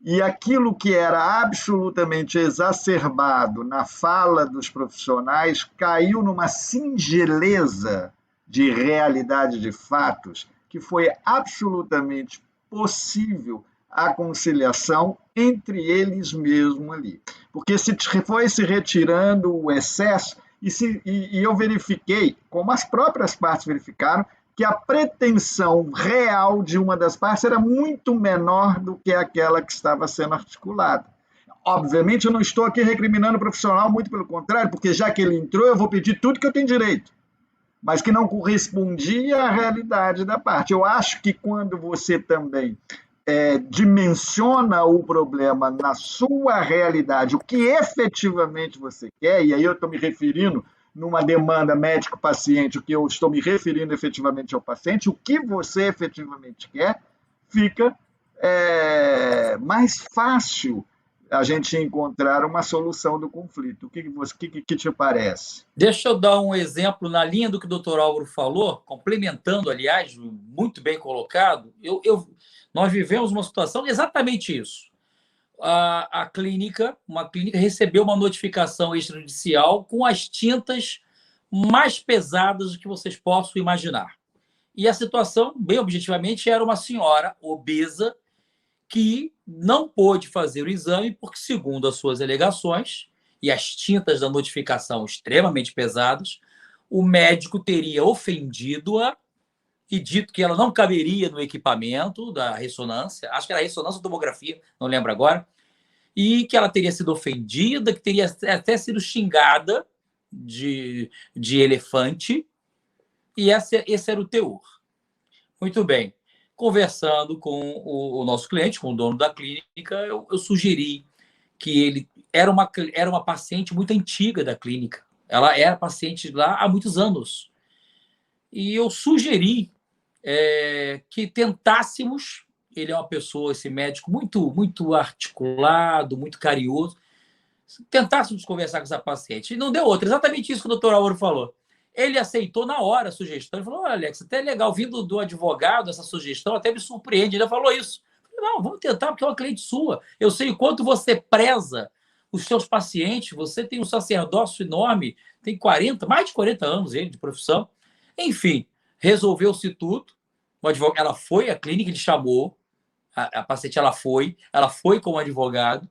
e aquilo que era absolutamente exacerbado na fala dos profissionais caiu numa singeleza de realidade de fatos que foi absolutamente possível a conciliação entre eles mesmos ali. Porque se foi se retirando o excesso, e eu verifiquei, como as próprias partes verificaram, que a pretensão real de uma das partes era muito menor do que aquela que estava sendo articulada. Obviamente, eu não estou aqui recriminando o profissional, muito pelo contrário, porque já que ele entrou, eu vou pedir tudo que eu tenho direito, mas que não correspondia à realidade da parte. Eu acho que quando você também dimensiona o problema na sua realidade, o que efetivamente você quer, e aí eu estou me referindo numa demanda médico-paciente, o que eu estou me referindo efetivamente ao paciente, o que você efetivamente quer, fica mais fácil a gente encontrar uma solução do conflito. O que te parece? Deixa eu dar um exemplo na linha do que o doutor Álvaro falou, complementando, aliás, muito bem colocado. Nós vivemos uma situação exatamente isso. Uma clínica recebeu uma notificação extrajudicial com as tintas mais pesadas do que vocês possam imaginar. E a situação, bem objetivamente, era uma senhora obesa que não pôde fazer o exame porque, segundo as suas alegações e as tintas da notificação extremamente pesadas, o médico teria ofendido-a e dito que ela não caberia no equipamento da ressonância, acho que era ressonância ou tomografia, não lembro agora, e que ela teria sido ofendida, que teria até sido xingada de elefante, e esse era o teor. Muito bem. Conversando com o nosso cliente, com o dono da clínica, eu sugeri que ele era uma paciente muito antiga da clínica. Ela era paciente lá há muitos anos. E eu sugeri que tentássemos, ele é uma pessoa, esse médico, muito, muito articulado, muito carinhoso, tentássemos conversar com essa paciente. E não deu outra, exatamente isso que o doutor Álvaro falou. Ele aceitou na hora a sugestão. Ele falou: olha, Alex, até é legal, vindo do advogado, essa sugestão até me surpreende. Ele falou isso. Eu falei: não, vamos tentar, porque é uma cliente sua. Eu sei o quanto você preza os seus pacientes, você tem um sacerdócio enorme, tem mais de 40 anos ele, de profissão. Enfim, resolveu-se tudo. Ela foi à clínica, ele chamou, a paciente ela foi como advogado,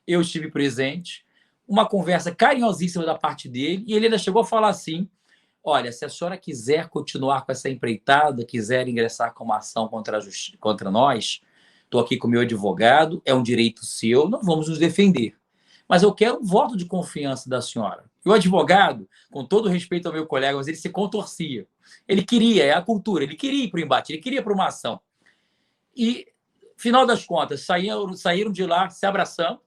eu estive presente, uma conversa carinhosíssima da parte dele, e ele ainda chegou a falar assim: olha, se a senhora quiser continuar com essa empreitada, quiser ingressar com uma ação contra nós, estou aqui com o meu advogado, é um direito seu, nós vamos nos defender. Mas eu quero um voto de confiança da senhora. E o advogado, com todo respeito ao meu colega, mas ele se contorcia. Ele queria, é a cultura, ele queria ir para o embate, ele queria ir para uma ação. E, final das contas, saíram de lá se abraçando,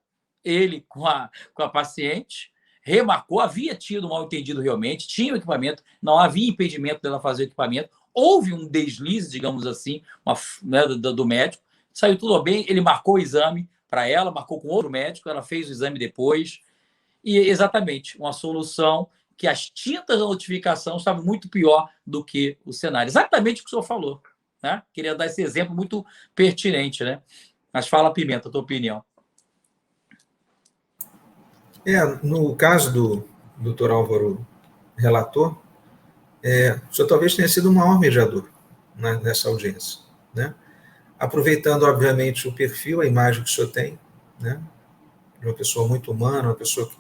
ele com a paciente, remarcou, havia tido um mal-entendido realmente, tinha o equipamento, não havia impedimento dela fazer o equipamento, houve um deslize, digamos assim, do médico, saiu tudo bem, ele marcou o exame para ela, marcou com outro médico, ela fez o exame depois, e exatamente uma solução que as tintas da notificação estavam muito pior do que o cenário. Exatamente o que o senhor falou, né? Queria dar esse exemplo muito pertinente, né? Mas fala, Pimenta, a tua opinião. No caso do doutor Álvaro relator, o senhor talvez tenha sido o maior mediador, né, nessa audiência, né? Aproveitando, obviamente, o perfil, a imagem que o senhor tem, né, de uma pessoa muito humana, uma pessoa,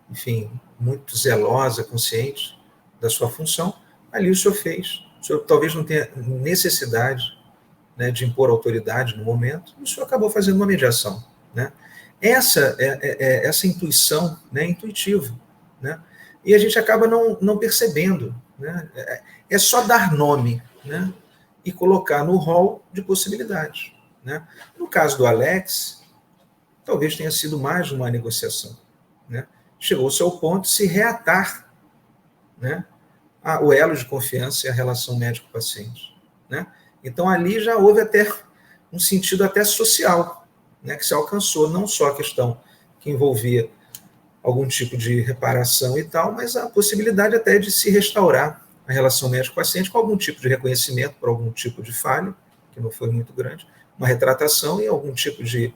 enfim, muito zelosa, consciente da sua função, ali o senhor fez. O senhor talvez não tenha necessidade, né, de impor autoridade no momento, e o senhor acabou fazendo uma mediação, né? Essa intuição, né, intuitiva, né? E a gente acaba não percebendo, né? É só dar nome, né, e colocar no rol de possibilidades, né? No caso do Alex, talvez tenha sido mais uma negociação, né? Chegou-se ao ponto de se reatar, né, o elo de confiança e a relação médico-paciente, né? Então ali já houve até um sentido até social, né, que se alcançou, não só a questão que envolvia algum tipo de reparação e tal, mas a possibilidade até de se restaurar a relação médico-paciente com algum tipo de reconhecimento por algum tipo de falha, que não foi muito grande, uma retratação e algum tipo de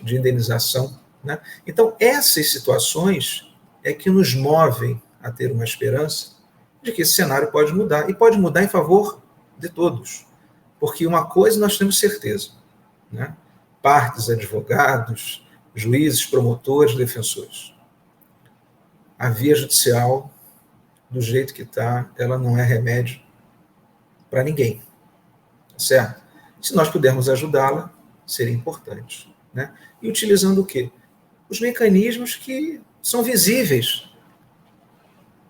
indenização, né? Então, essas situações é que nos movem a ter uma esperança de que esse cenário pode mudar, e pode mudar em favor de todos, porque uma coisa nós temos certeza, né? Partes, advogados, juízes, promotores, defensores. A via judicial, do jeito que está, ela não é remédio para ninguém, certo? Se nós pudermos ajudá-la, seria importante, né? E utilizando o quê? Os mecanismos que são visíveis,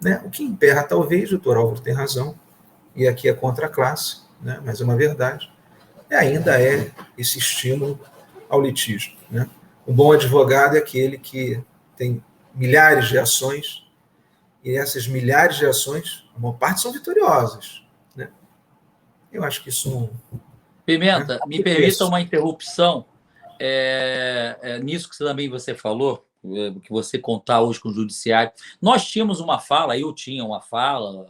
né? O que emperra, talvez, o doutor Álvaro tem razão, e aqui é contra a classe, né? Mas é uma verdade, ainda é esse estímulo ao litígio, né? O bom advogado é aquele que tem milhares de ações, e essas milhares de ações, a maior parte são vitoriosas, né? Eu acho que isso não... Pimenta, me permita uma interrupção nisso que também você falou, que você contar hoje com o judiciário. Nós tínhamos uma fala, eu tinha uma fala,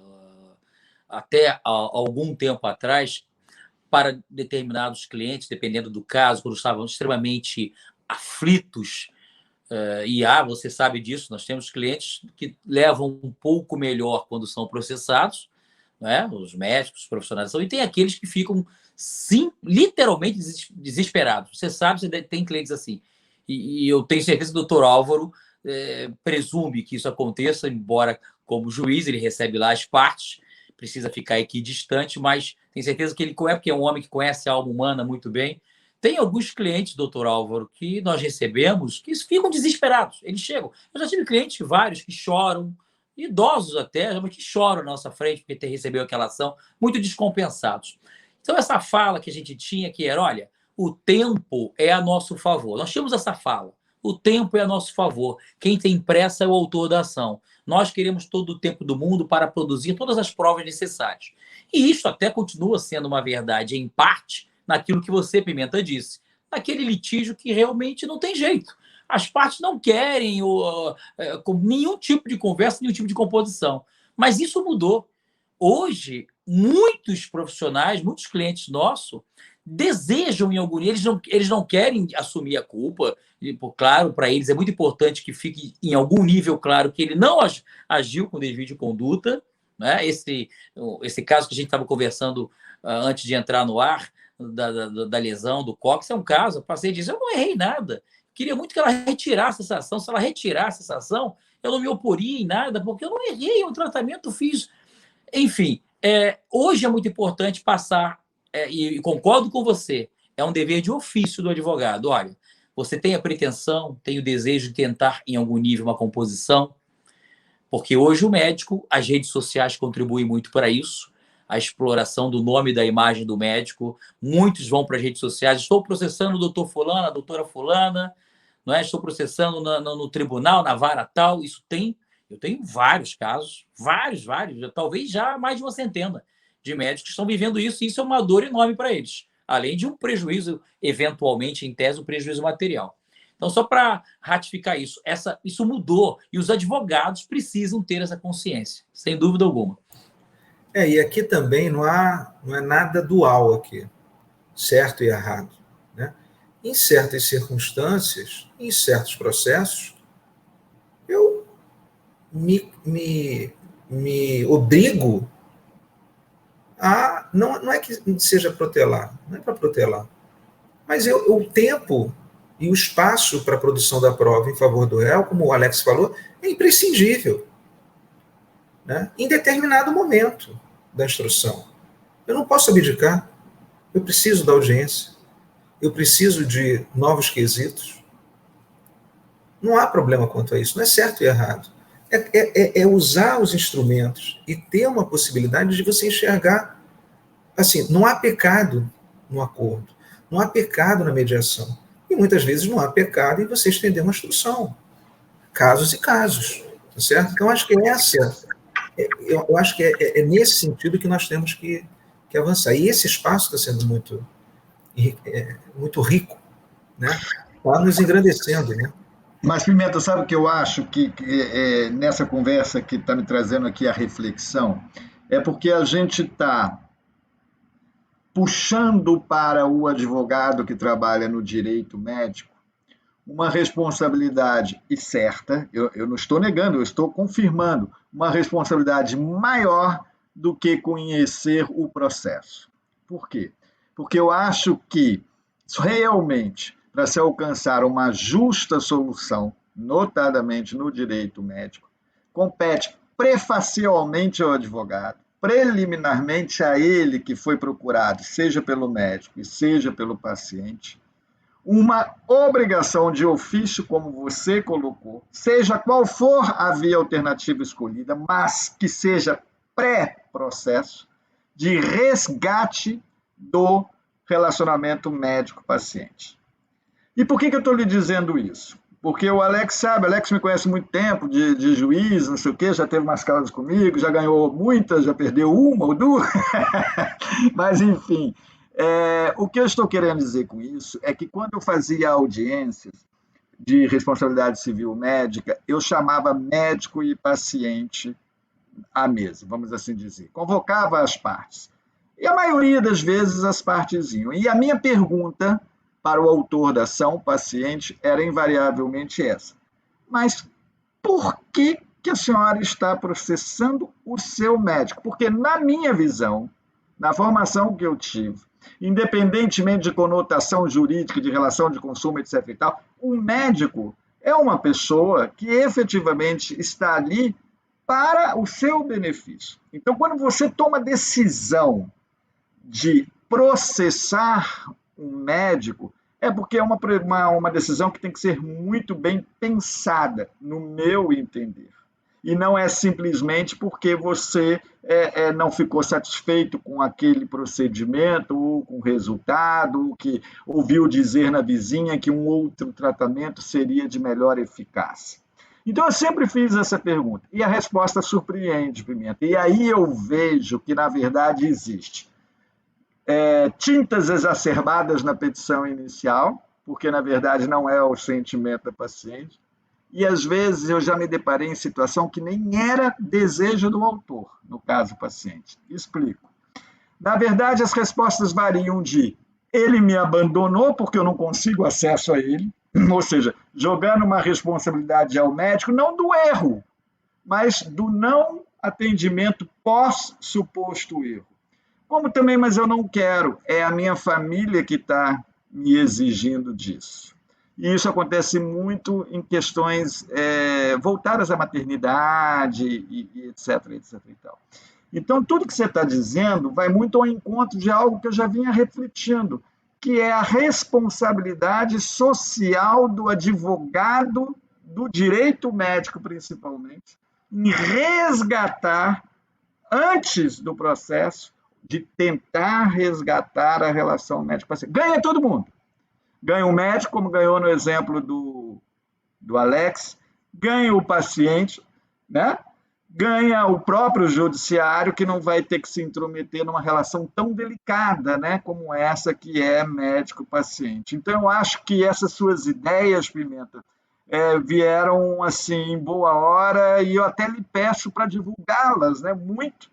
até algum tempo atrás, para determinados clientes, dependendo do caso, quando estavam extremamente aflitos, você sabe disso, nós temos clientes que levam um pouco melhor quando são processados, né? Os médicos, os profissionais, e tem aqueles que ficam, sim, literalmente desesperados. Você sabe, você tem clientes assim. E eu tenho certeza que o doutor Álvaro presume que isso aconteça, embora como juiz ele recebe lá as partes, precisa ficar aqui distante, mas tenho certeza que ele é, porque é um homem que conhece a alma humana muito bem. Tem alguns clientes, doutor Álvaro, que nós recebemos, que ficam desesperados. Eles chegam. Eu já tive clientes, vários, que choram, idosos até, mas que choram na nossa frente porque recebeu aquela ação, muito descompensados. Então, essa fala que a gente tinha, que era, olha, o tempo é a nosso favor. Nós tínhamos essa fala. O tempo é a nosso favor. Quem tem pressa é o autor da ação. Nós queremos todo o tempo do mundo para produzir todas as provas necessárias. E isso até continua sendo uma verdade, em parte, naquilo que você, Pimenta, disse. Naquele litígio que realmente não tem jeito. As partes não querem nenhum tipo de conversa, nenhum tipo de composição. Mas isso mudou. hoje, muitos profissionais, muitos clientes nossos, desejam em algum nível, eles não querem assumir a culpa. E, claro, para eles é muito importante que fique em algum nível claro que ele não agiu com devida conduta, né? Esse caso que a gente estava conversando antes de entrar no ar, da lesão do cóccix, é um caso. O paciente diz: eu não errei nada, queria muito que ela retirasse essa ação. Se ela retirasse essa ação, eu não me oporia em nada, porque eu não errei, o tratamento fiz. Enfim, hoje é muito importante passar, e concordo com você, é um dever de ofício do advogado. Olha, você tem a pretensão, tem o desejo de tentar, em algum nível, uma composição, porque hoje o médico, as redes sociais contribuem muito para isso, a exploração do nome e da imagem do médico. Muitos vão para as redes sociais: estou processando o doutor fulano, a doutora fulana, não é? Estou processando no tribunal, na vara tal. Eu tenho vários casos, vários, talvez já mais de uma centena de médicos que estão vivendo isso, e isso é uma dor enorme para eles, além de um prejuízo, eventualmente, em tese, um prejuízo material. Então, só para ratificar isso, isso mudou, e os advogados precisam ter essa consciência, sem dúvida alguma. E aqui também não é nada dual aqui, certo e errado, né? Em certas circunstâncias, em certos processos, eu me obrigo a... Não é que seja protelar, não é para protelar, mas o tempo e o espaço para a produção da prova em favor do réu, como o Alex falou, é imprescindível, né? Em determinado momento da instrução. Eu não posso abdicar, eu preciso da audiência, eu preciso de novos quesitos. Não há problema quanto a isso, não é certo e errado. É usar os instrumentos e ter uma possibilidade de você enxergar. Assim, não há pecado no acordo, não há pecado na mediação. E muitas vezes não há pecado em você estender uma instrução. Casos e casos, tá certo? Então, acho que eu acho que é nesse sentido que nós temos que avançar. E esse espaço está sendo muito rico, né? Está nos engrandecendo, né? Mas, Pimenta, sabe o que eu acho que nessa conversa que está me trazendo aqui a reflexão? É porque a gente está puxando para o advogado que trabalha no direito médico uma responsabilidade, e certa, eu não estou negando, eu estou confirmando, uma responsabilidade maior do que conhecer o processo. Por quê? Porque eu acho que realmente, para se alcançar uma justa solução, notadamente no direito médico, compete prefacialmente ao advogado, preliminarmente a ele que foi procurado, seja pelo médico e seja pelo paciente, uma obrigação de ofício, como você colocou, seja qual for a via alternativa escolhida, mas que seja pré-processo de resgate do relacionamento médico-paciente. E por que eu estou lhe dizendo isso? Porque o Alex sabe, o Alex me conhece há muito tempo, de juiz, não sei o quê, já teve umas causas comigo, já ganhou muitas, já perdeu uma ou duas, mas enfim... o que eu estou querendo dizer com isso é que quando eu fazia audiências de responsabilidade civil médica, eu chamava médico e paciente à mesa, vamos assim dizer. Convocava as partes. E a maioria das vezes as partes iam. E a minha pergunta para o autor da ação, o paciente, era invariavelmente essa: mas por que a senhora está processando o seu médico? Porque, na minha visão, na formação que eu tive, independentemente de conotação jurídica, de relação de consumo, etc. e tal, o médico é uma pessoa que efetivamente está ali para o seu benefício. Então, quando você toma a decisão de processar um médico, é porque é uma decisão que tem que ser muito bem pensada, no meu entender. E não é simplesmente porque você não ficou satisfeito com aquele procedimento, ou com o resultado, ou que ouviu dizer na vizinha que um outro tratamento seria de melhor eficácia. Então, eu sempre fiz essa pergunta, e a resposta surpreende, Pimenta. E aí eu vejo que, na verdade, existe tintas exacerbadas na petição inicial, porque, na verdade, não é o sentimento da paciente, e às vezes eu já me deparei em situação que nem era desejo do autor, no caso paciente. Explico. Na verdade, as respostas variam de ele me abandonou porque eu não consigo acesso a ele, ou seja, jogando uma responsabilidade ao médico, não do erro, mas do não atendimento pós suposto erro. Como também, mas eu não quero, é a minha família que está me exigindo disso. E isso acontece muito em questões voltadas à maternidade, e etc, etc e tal. Então, tudo que você está dizendo vai muito ao encontro de algo que eu já vinha refletindo, que é a responsabilidade social do advogado, do direito médico, principalmente, em resgatar, antes do processo, de tentar resgatar a relação médico-paciente. Ganha todo mundo. Ganha o médico, como ganhou no exemplo do Alex, ganha o paciente, né? Ganha o próprio judiciário, que não vai ter que se intrometer numa relação tão delicada, né, como essa que é médico-paciente. Então, eu acho que essas suas ideias, Pimenta, vieram assim em boa hora, e eu até lhe peço para divulgá-las, né, muito,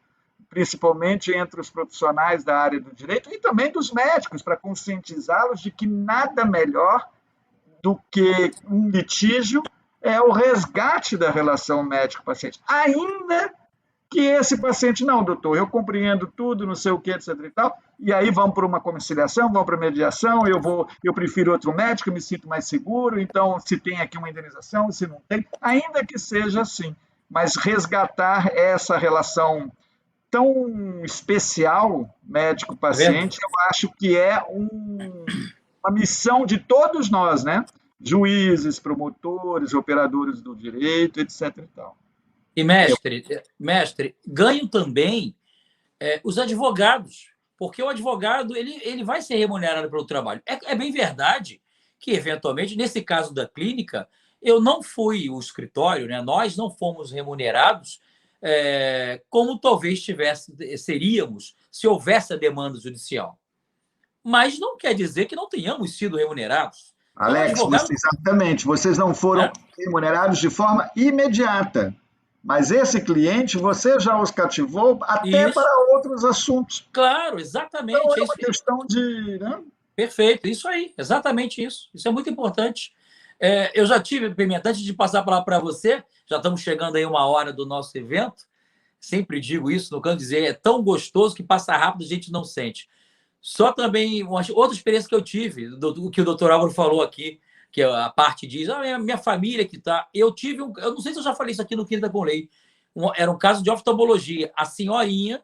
principalmente entre os profissionais da área do direito e também dos médicos, para conscientizá-los de que nada melhor do que um litígio é o resgate da relação médico-paciente. Ainda que esse paciente, não, doutor, eu compreendo tudo, não sei o que, etc e tal, e aí vamos para uma conciliação, vamos para mediação, eu prefiro outro médico, me sinto mais seguro, então se tem aqui uma indenização, se não tem, ainda que seja assim, mas resgatar essa relação tão especial, médico-paciente, eu acho que é uma missão de todos nós, né? Juízes, promotores, operadores do direito, etc. E tal. E, mestre, ganham também os advogados, porque o advogado ele vai ser remunerado pelo trabalho. É bem verdade que, eventualmente, nesse caso da clínica, eu não fui o escritório, né? Nós não fomos remunerados como talvez seríamos se houvesse a demanda judicial. Mas não quer dizer que não tenhamos sido remunerados. Então, Alex, advogado... exatamente, vocês não foram remunerados de forma imediata, mas esse cliente você já os cativou até para outros assuntos. Claro, exatamente. Então, é uma questão de... Né? Perfeito, isso aí, exatamente isso. Isso é muito importante. Eu já tive, Pimenta, antes de passar a palavra para você, já estamos chegando aí 1 hora do nosso evento, sempre digo isso, não canso dizer, é tão gostoso que passa rápido, a gente não sente. Só também, outra experiência que eu tive, do que o doutor Álvaro falou aqui, que a parte diz, minha família que está... Eu não sei se eu já falei isso aqui no Quinta com Lei, era um caso de oftalmologia. A senhorinha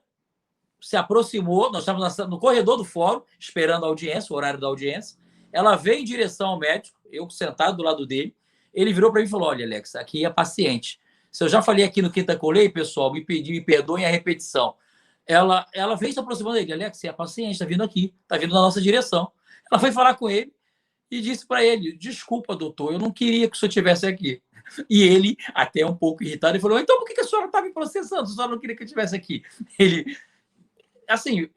se aproximou, nós estávamos no corredor do fórum, esperando a audiência, o horário da audiência, ela veio em direção ao médico, eu sentado do lado dele, ele virou para mim e falou, olha, Alex, aqui é paciente. Se eu já falei aqui no Quinta com Lei, pessoal, me perdoem a repetição. Ela veio se aproximando dele, Alex, é a paciente, está vindo aqui, está vindo na nossa direção. Ela foi falar com ele e disse para ele, desculpa, doutor, eu não queria que o senhor estivesse aqui. E ele, até um pouco irritado, ele falou, então por que a senhora está me processando? A senhora não queria que eu estivesse aqui. Ele... Assim,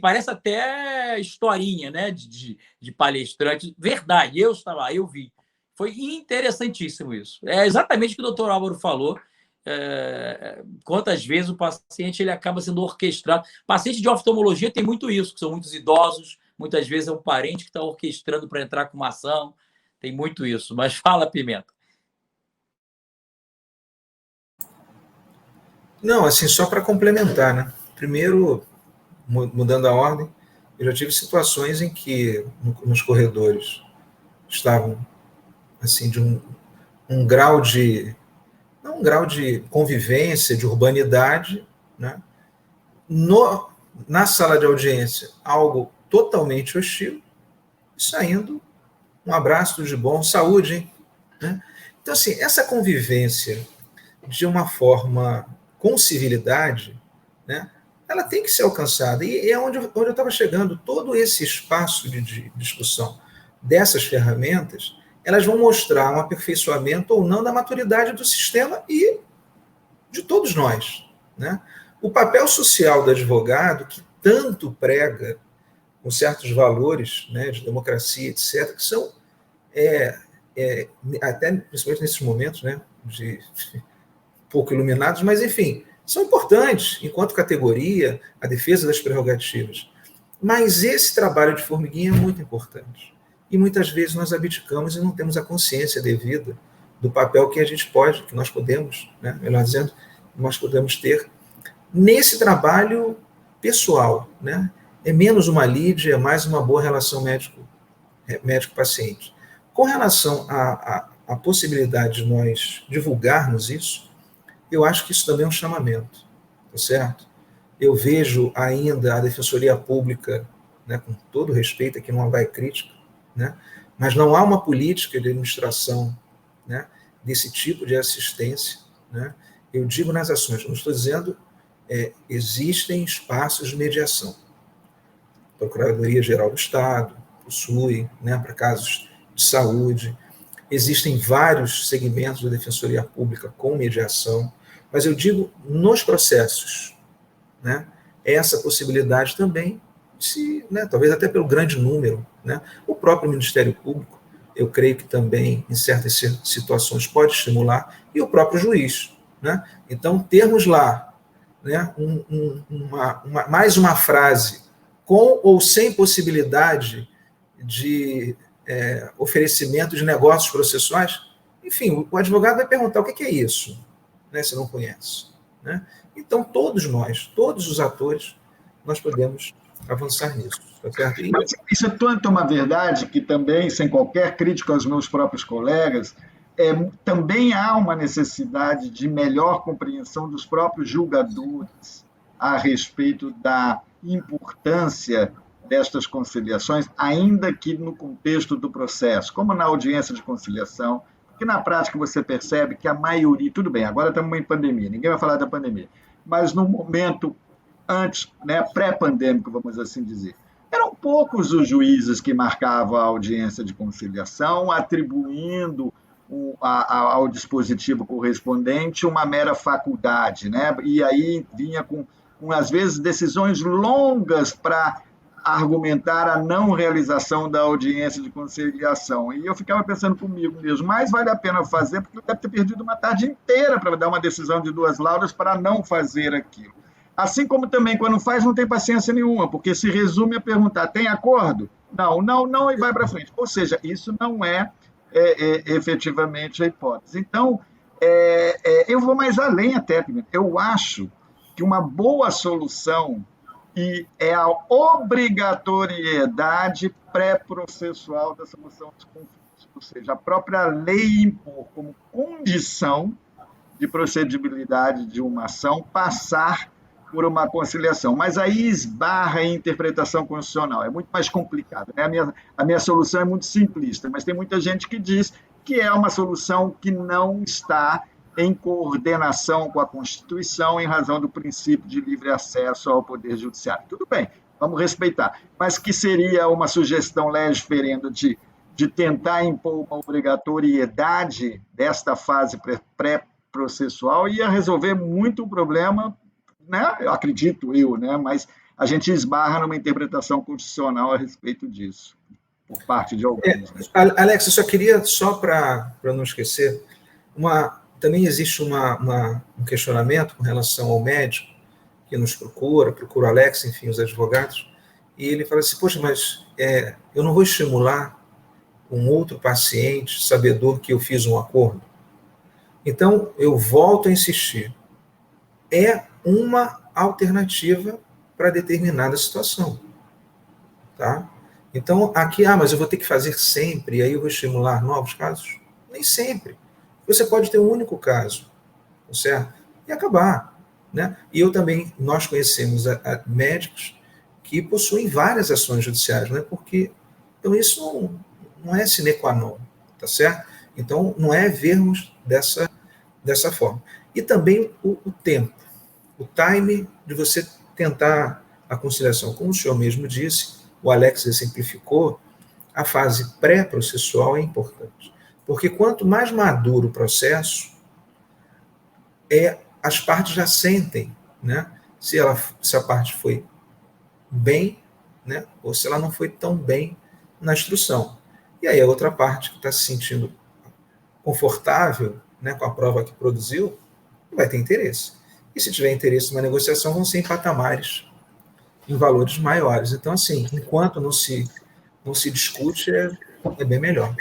parece até historinha, né, de palestrante. Verdade, eu estava lá, eu vi. Foi interessantíssimo isso. É exatamente o que o doutor Álvaro falou. Quantas vezes o paciente ele acaba sendo orquestrado. Paciente de oftalmologia tem muito isso, que são muitos idosos, muitas vezes é um parente que está orquestrando para entrar com uma ação. Tem muito isso. Mas fala, Pimenta. Não, assim, só para complementar, né? Primeiro, mudando a ordem, eu já tive situações em que nos corredores estavam assim de um grau de não um grau de convivência, de urbanidade, né? Na sala de audiência algo totalmente hostil, e saindo um abraço, tudo de bom, saúde, hein? Né? Então assim, essa convivência de uma forma com civilidade, né? Ela tem que ser alcançada. E é onde eu estava chegando. Todo esse espaço de discussão dessas ferramentas, elas vão mostrar um aperfeiçoamento ou não da maturidade do sistema e de todos nós. Né? O papel social do advogado, que tanto prega com certos valores, né, de democracia, etc., que são até principalmente nesses momentos, né, de pouco iluminados, mas, enfim, são importantes enquanto categoria, a defesa das prerrogativas. Mas esse trabalho de formiguinha é muito importante. E muitas vezes nós abdicamos e não temos a consciência devida do papel que a gente pode, que nós podemos, né, melhor dizendo, nós podemos ter nesse trabalho pessoal, né? É menos uma lide, é mais uma boa relação médico-paciente. Com relação à possibilidade de nós divulgarmos isso, eu acho que isso também é um chamamento, tá certo? Eu vejo ainda a Defensoria Pública, né, com todo respeito, aqui não vai crítica, né, mas não há uma política de administração, né, desse tipo de assistência, né? Eu digo nas ações, não estou dizendo, existem espaços de mediação. A Procuradoria-Geral do Estado possui, né, para casos de saúde, existem vários segmentos da Defensoria Pública com mediação, mas eu digo nos processos, né, essa possibilidade também, né, talvez até pelo grande número, né, o próprio Ministério Público, eu creio que também, em certas situações, pode estimular, e o próprio juiz, né? Então, termos lá, né, mais uma frase com ou sem possibilidade de oferecimento de negócios processuais, enfim, o advogado vai perguntar o que é isso, né, se não conhece, né? Então, todos nós, todos os atores, nós podemos avançar nisso, tá certo? Mas isso é tanto uma verdade que também, sem qualquer crítica aos meus próprios colegas, também há uma necessidade de melhor compreensão dos próprios julgadores a respeito da importância destas conciliações, ainda que no contexto do processo, como na audiência de conciliação, porque na prática você percebe que a maioria, tudo bem, agora estamos em pandemia, ninguém vai falar da pandemia, mas no momento antes, né, pré-pandêmico, vamos assim dizer, eram poucos os juízes que marcavam a audiência de conciliação, atribuindo ao dispositivo correspondente uma mera faculdade, né? E aí vinha com às vezes, decisões longas para argumentar a não realização da audiência de conciliação. E eu ficava pensando comigo mesmo, mais vale a pena fazer, porque eu deve ter perdido uma tarde inteira para dar uma decisão de 2 laudas para não fazer aquilo. Assim como também, quando faz, não tem paciência nenhuma, porque se resume a perguntar, tem acordo? Não, não, não, e vai para frente. Ou seja, isso não é efetivamente a hipótese. Então, eu vou mais além até, eu acho que uma boa solução é a obrigatoriedade pré-processual da solução dos conflitos, ou seja, a própria lei impor como condição de procedibilidade de uma ação passar por uma conciliação, mas aí esbarra em interpretação constitucional, é muito mais complicado, né? A minha solução é muito simplista, mas tem muita gente que diz que é uma solução que não está em coordenação com a Constituição em razão do princípio de livre acesso ao Poder Judiciário. Tudo bem, vamos respeitar, mas que seria uma sugestão lege ferenda de tentar impor uma obrigatoriedade desta fase pré-processual ia resolver muito o problema, né? Eu acredito, né? Mas a gente esbarra numa interpretação constitucional a respeito disso, por parte de alguns. Né? Alex, eu só queria, para não esquecer, também existe um questionamento com relação ao médico que nos procura o Alex, enfim, os advogados, e ele fala assim, poxa, mas eu não vou estimular um outro paciente sabedor que eu fiz um acordo? Então, eu volto a insistir, é uma alternativa para determinada situação, tá? Então, aqui, mas eu vou ter que fazer sempre, e aí eu vou estimular novos casos? Nem sempre. Você pode ter um único caso, certo? E acabar, né? E nós conhecemos médicos que possuem várias ações judiciais, né? Porque, então, isso não é sine qua non, tá certo? Então, não é vermos dessa forma. E também o tempo, o time de você tentar a conciliação. Como o senhor mesmo disse, o Alex exemplificou, a fase pré-processual é importante. Porque quanto mais maduro o processo, as partes já sentem, né, se a parte foi bem, né, ou se ela não foi tão bem na instrução. E aí a outra parte que está se sentindo confortável, né, com a prova que produziu, não vai ter interesse. E se tiver interesse numa negociação, vão ser em patamares, em valores maiores. Então, assim, enquanto não se discute, é bem melhor.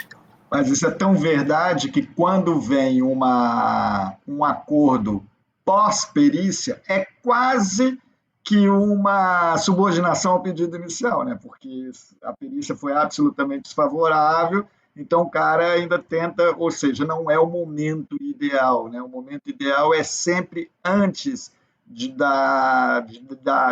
Mas isso é tão verdade que quando vem um acordo pós-perícia, é quase que uma subordinação ao pedido inicial, né? Porque a perícia foi absolutamente desfavorável, então o cara ainda tenta, ou seja, não é o momento ideal, né? O momento ideal é sempre antes da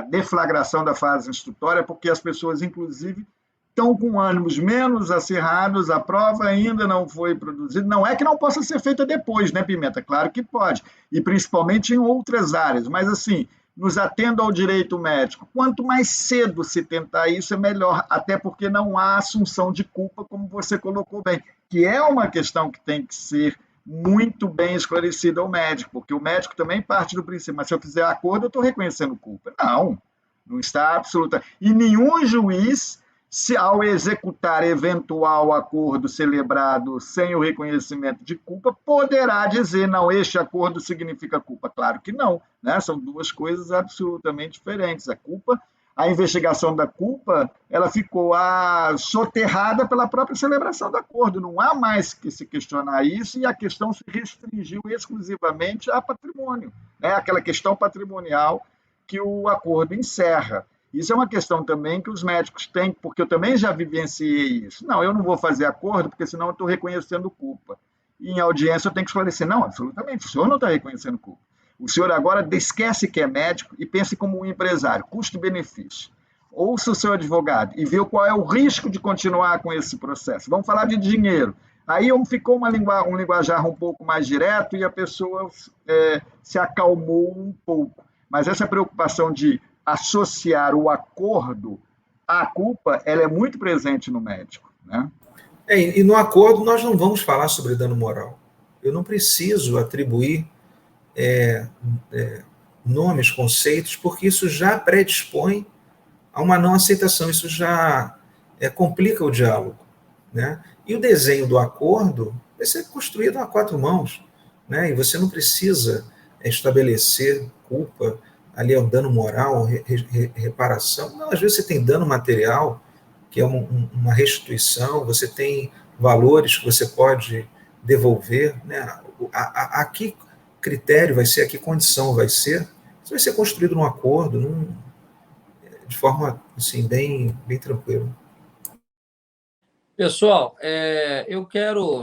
deflagração da fase instrutória, porque as pessoas, inclusive, estão com ânimos menos acirrados, a prova ainda não foi produzida. Não é que não possa ser feita depois, né, Pimenta? Claro que pode, e principalmente em outras áreas, mas assim, nos atendo ao direito médico. Quanto mais cedo se tentar isso, é melhor, até porque não há assunção de culpa, como você colocou bem, que é uma questão que tem que ser muito bem esclarecida ao médico, porque o médico também parte do princípio, mas se eu fizer acordo, eu estou reconhecendo culpa. Não, não está absoluta. E nenhum juiz, se ao executar eventual acordo celebrado sem o reconhecimento de culpa, poderá dizer, não, este acordo significa culpa. Claro que não, né? São duas coisas absolutamente diferentes. A investigação da culpa, ela ficou soterrada pela própria celebração do acordo. Não há mais que se questionar isso, e a questão se restringiu exclusivamente a patrimônio, né? Aquela questão patrimonial que o acordo encerra. Isso é uma questão também que os médicos têm, porque eu também já vivenciei isso. Não, eu não vou fazer acordo, porque senão eu estou reconhecendo culpa. E em audiência eu tenho que esclarecer, não, absolutamente, o senhor não está reconhecendo culpa. O senhor agora esquece que é médico e pense como um empresário, custo-benefício. Ouça o seu advogado e vê qual é o risco de continuar com esse processo. Vamos falar de dinheiro. Aí ficou um linguajar um pouco mais direto e a pessoa se acalmou um pouco. Mas essa preocupação de associar o acordo à culpa, ela é muito presente no médico, né? E no acordo nós não vamos falar sobre dano moral. Eu não preciso atribuir nomes, conceitos, porque isso já predispõe a uma não aceitação, isso já complica o diálogo, né? E o desenho do acordo vai ser construído a quatro mãos, né? E você não precisa estabelecer culpa, ali é um dano moral, reparação. Não, às vezes você tem dano material, que é uma restituição, você tem valores que você pode devolver, né? Aqui critério vai ser, aqui condição vai ser, isso vai ser construído num acordo, de forma assim, bem tranquila. Pessoal,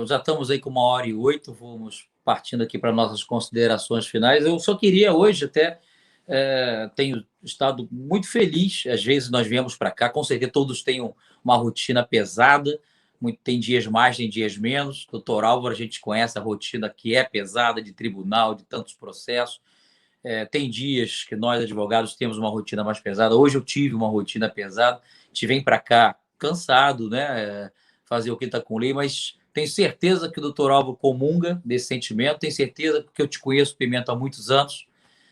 já estamos aí com 1h08, vamos partindo aqui para nossas considerações finais. Eu só queria hoje até, tenho estado muito feliz, às vezes nós viemos para cá, com certeza todos têm uma rotina pesada, tem dias mais, tem dias menos. Doutor Álvaro, a gente conhece a rotina que é pesada, de tribunal, de tantos processos. Tem dias que nós, advogados, temos uma rotina mais pesada. Hoje eu tive uma rotina pesada, a gente vem para cá cansado, né? Fazer o Quinta com Lei, mas tenho certeza que o doutor Álvaro comunga desse sentimento, tenho certeza que eu te conheço, Pimenta, há muitos anos.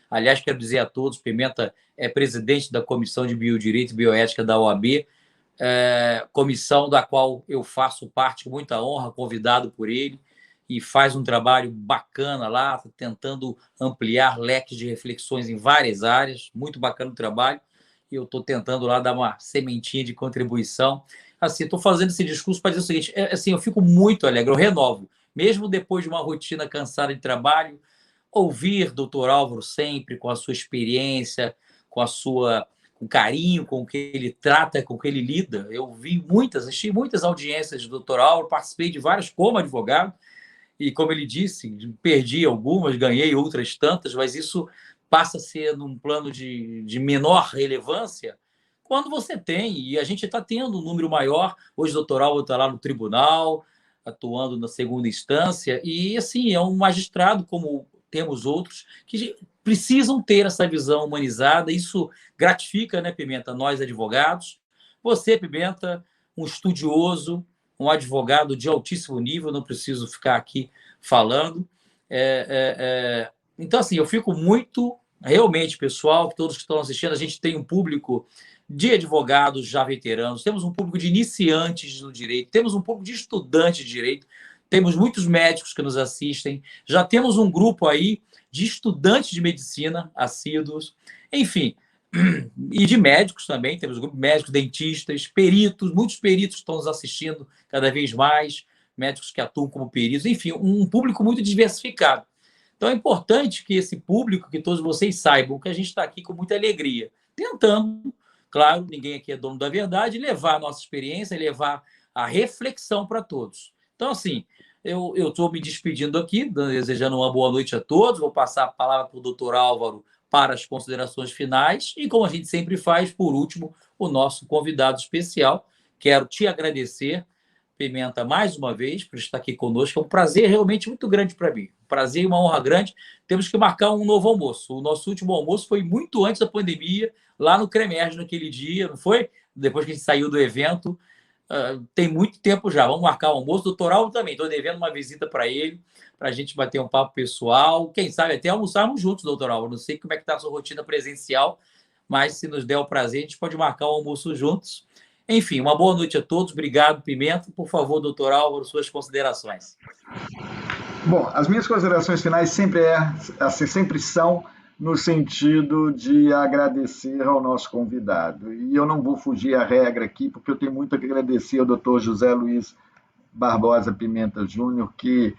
Aliás, quero dizer a todos, Pimenta é presidente da Comissão de Biodireito e Bioética da OAB, comissão da qual eu faço parte com muita honra, convidado por ele, e faz um trabalho bacana lá, tentando ampliar leques de reflexões em várias áreas, muito bacana o trabalho, e eu estou tentando lá dar uma sementinha de contribuição. Assim, estou fazendo esse discurso para dizer o seguinte, assim, eu fico muito alegre, eu renovo, mesmo depois de uma rotina cansada de trabalho, ouvir doutor Álvaro sempre com a sua experiência, com o carinho com que ele trata, com que ele lida. Eu assisti muitas audiências do doutor Álvaro, participei de várias como advogado, e como ele disse, perdi algumas, ganhei outras tantas, mas isso passa a ser num plano de menor relevância quando você tem, e a gente está tendo um número maior. Hoje o doutor Álvaro está lá no tribunal, atuando na segunda instância, e assim, é um magistrado como temos outros, que precisam ter essa visão humanizada. Isso gratifica, né, Pimenta, nós advogados. Você, Pimenta, um estudioso, um advogado de altíssimo nível, não preciso ficar aqui falando. Então, assim, eu fico muito, realmente, pessoal, que todos que estão assistindo, a gente tem um público de advogados já veteranos, temos um público de iniciantes no direito, temos um público de estudantes de direito, temos muitos médicos que nos assistem, já temos um grupo aí de estudantes de medicina assíduos, enfim, e de médicos também, temos um grupo de médicos, dentistas, peritos, muitos peritos estão nos assistindo cada vez mais, médicos que atuam como peritos, enfim, um público muito diversificado. Então é importante que esse público, que todos vocês saibam que a gente está aqui com muita alegria, tentando, claro, ninguém aqui é dono da verdade, levar a nossa experiência, levar a reflexão para todos. Então, assim, eu estou me despedindo aqui, desejando uma boa noite a todos, vou passar a palavra para o doutor Álvaro para as considerações finais e, como a gente sempre faz, por último, o nosso convidado especial. Quero te agradecer, Pimenta, mais uma vez, por estar aqui conosco. É um prazer realmente muito grande para mim. Um prazer e uma honra grande. Temos que marcar um novo almoço. O nosso último almoço foi muito antes da pandemia, lá no Cremerge, naquele dia, não foi? Depois que a gente saiu do evento. Tem muito tempo já. Vamos marcar o almoço. Doutor Alvo também. Estou devendo uma visita para ele, para a gente bater um papo pessoal. Quem sabe até almoçarmos juntos, doutor Alvo. Não sei como é que está a sua rotina presencial, mas se nos der o prazer, a gente pode marcar o almoço juntos. Enfim, uma boa noite a todos. Obrigado, Pimenta. Por favor, doutor Álvaro, suas considerações. Bom, as minhas considerações finais sempre são no sentido de agradecer ao nosso convidado. E eu não vou fugir à regra aqui, porque eu tenho muito a agradecer ao doutor José Luiz Barbosa Pimenta Júnior, que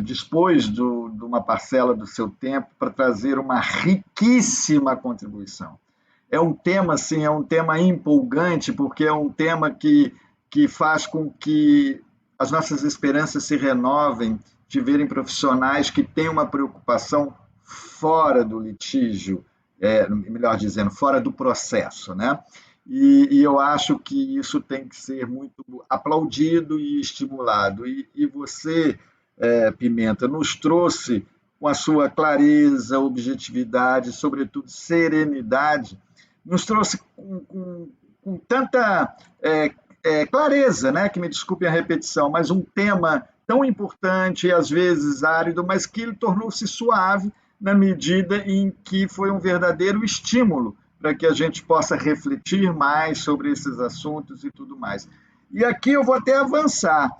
dispôs de uma parcela do seu tempo para trazer uma riquíssima contribuição. É um tema, assim, é um tema empolgante, porque é um tema que faz com que as nossas esperanças se renovem de verem profissionais que têm uma preocupação fora do litígio, melhor dizendo, fora do processo, né? E eu acho que isso tem que ser muito aplaudido e estimulado. E você, Pimenta, nos trouxe, com a sua clareza, objetividade, sobretudo serenidade, nos trouxe com tanta clareza, né? Que me desculpem a repetição, mas um tema tão importante e às vezes árido, mas que ele tornou-se suave na medida em que foi um verdadeiro estímulo para que a gente possa refletir mais sobre esses assuntos e tudo mais. E aqui eu vou até avançar.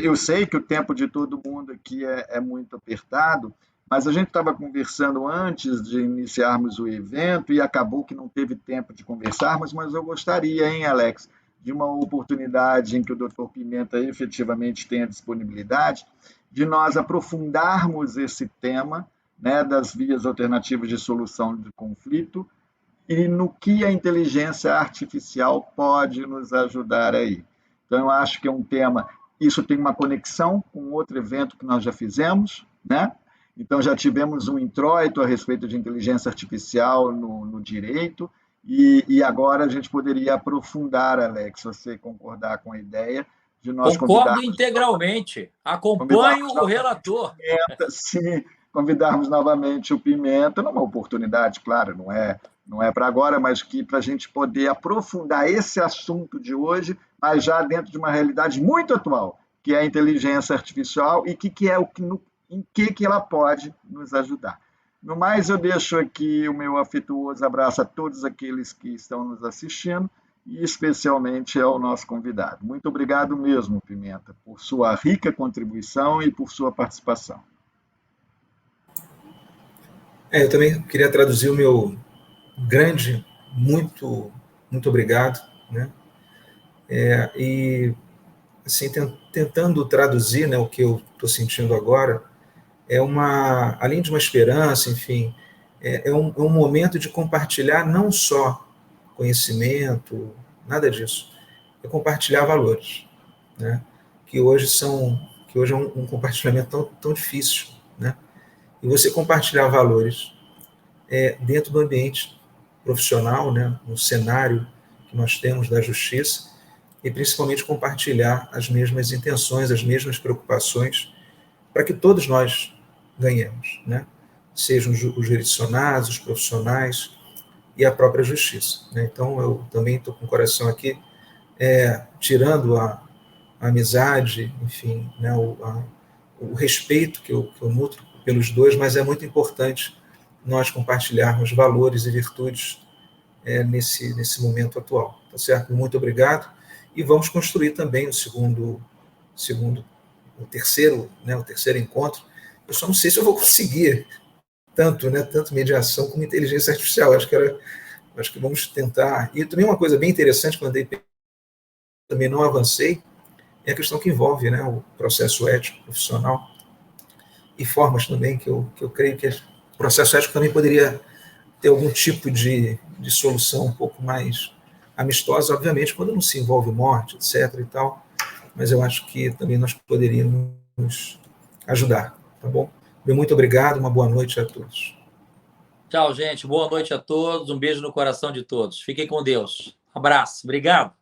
Eu sei que o tempo de todo mundo aqui é muito apertado, mas a gente estava conversando antes de iniciarmos o evento e acabou que não teve tempo de conversarmos, mas eu gostaria, hein, Alex, de uma oportunidade em que o doutor Pimenta efetivamente tenha disponibilidade, de nós aprofundarmos esse tema, né, das vias alternativas de solução de conflito e no que a inteligência artificial pode nos ajudar aí. Então, eu acho que é um tema, isso tem uma conexão com outro evento que nós já fizemos, né? Então, já tivemos um introito a respeito de inteligência artificial no direito, e agora a gente poderia aprofundar, Alex, se você concordar com a ideia de nós Concordo integralmente. Acompanho o relator. Sim, convidarmos novamente o Pimenta, numa oportunidade, claro, não é para agora, mas que para a gente poder aprofundar esse assunto de hoje, mas já dentro de uma realidade muito atual, que é a inteligência artificial e em que ela pode nos ajudar. No mais, eu deixo aqui o meu afetuoso abraço a todos aqueles que estão nos assistindo e especialmente ao nosso convidado. Muito obrigado mesmo, Pimenta, por sua rica contribuição e por sua participação. Eu também queria traduzir o meu grande, muito obrigado, né? E assim, tentando traduzir, né, o que eu estou sentindo agora, além de uma esperança, enfim, é um momento de compartilhar não só conhecimento, nada disso, é compartilhar valores, né? Que hoje é um compartilhamento tão difícil, né? E você compartilhar valores dentro do ambiente profissional, né, no cenário que nós temos da justiça, e principalmente compartilhar as mesmas intenções, as mesmas preocupações, para que todos nós ganhemos, né? Sejam os jurisdicionados, os profissionais e a própria justiça, né? Então, eu também estou com o coração aqui, tirando a amizade, enfim, né, o respeito que eu nutro pelos dois, mas é muito importante nós compartilharmos valores e virtudes nesse momento atual, tá certo? Muito obrigado, e vamos construir também o segundo terceiro encontro. Eu só não sei se eu vou conseguir tanto mediação como inteligência artificial. Acho que vamos tentar. E também uma coisa bem interessante, quando eu também não avancei, é a questão que envolve, né, o processo ético profissional e formas também que eu creio que o processo ético também poderia ter algum tipo de solução um pouco mais amistosa, obviamente, quando não se envolve morte, etc. e tal, mas eu acho que também nós poderíamos ajudar, tá bom? Muito obrigado, uma boa noite a todos. Tchau, gente. Boa noite a todos. Um beijo no coração de todos. Fiquem com Deus. Abraço. Obrigado.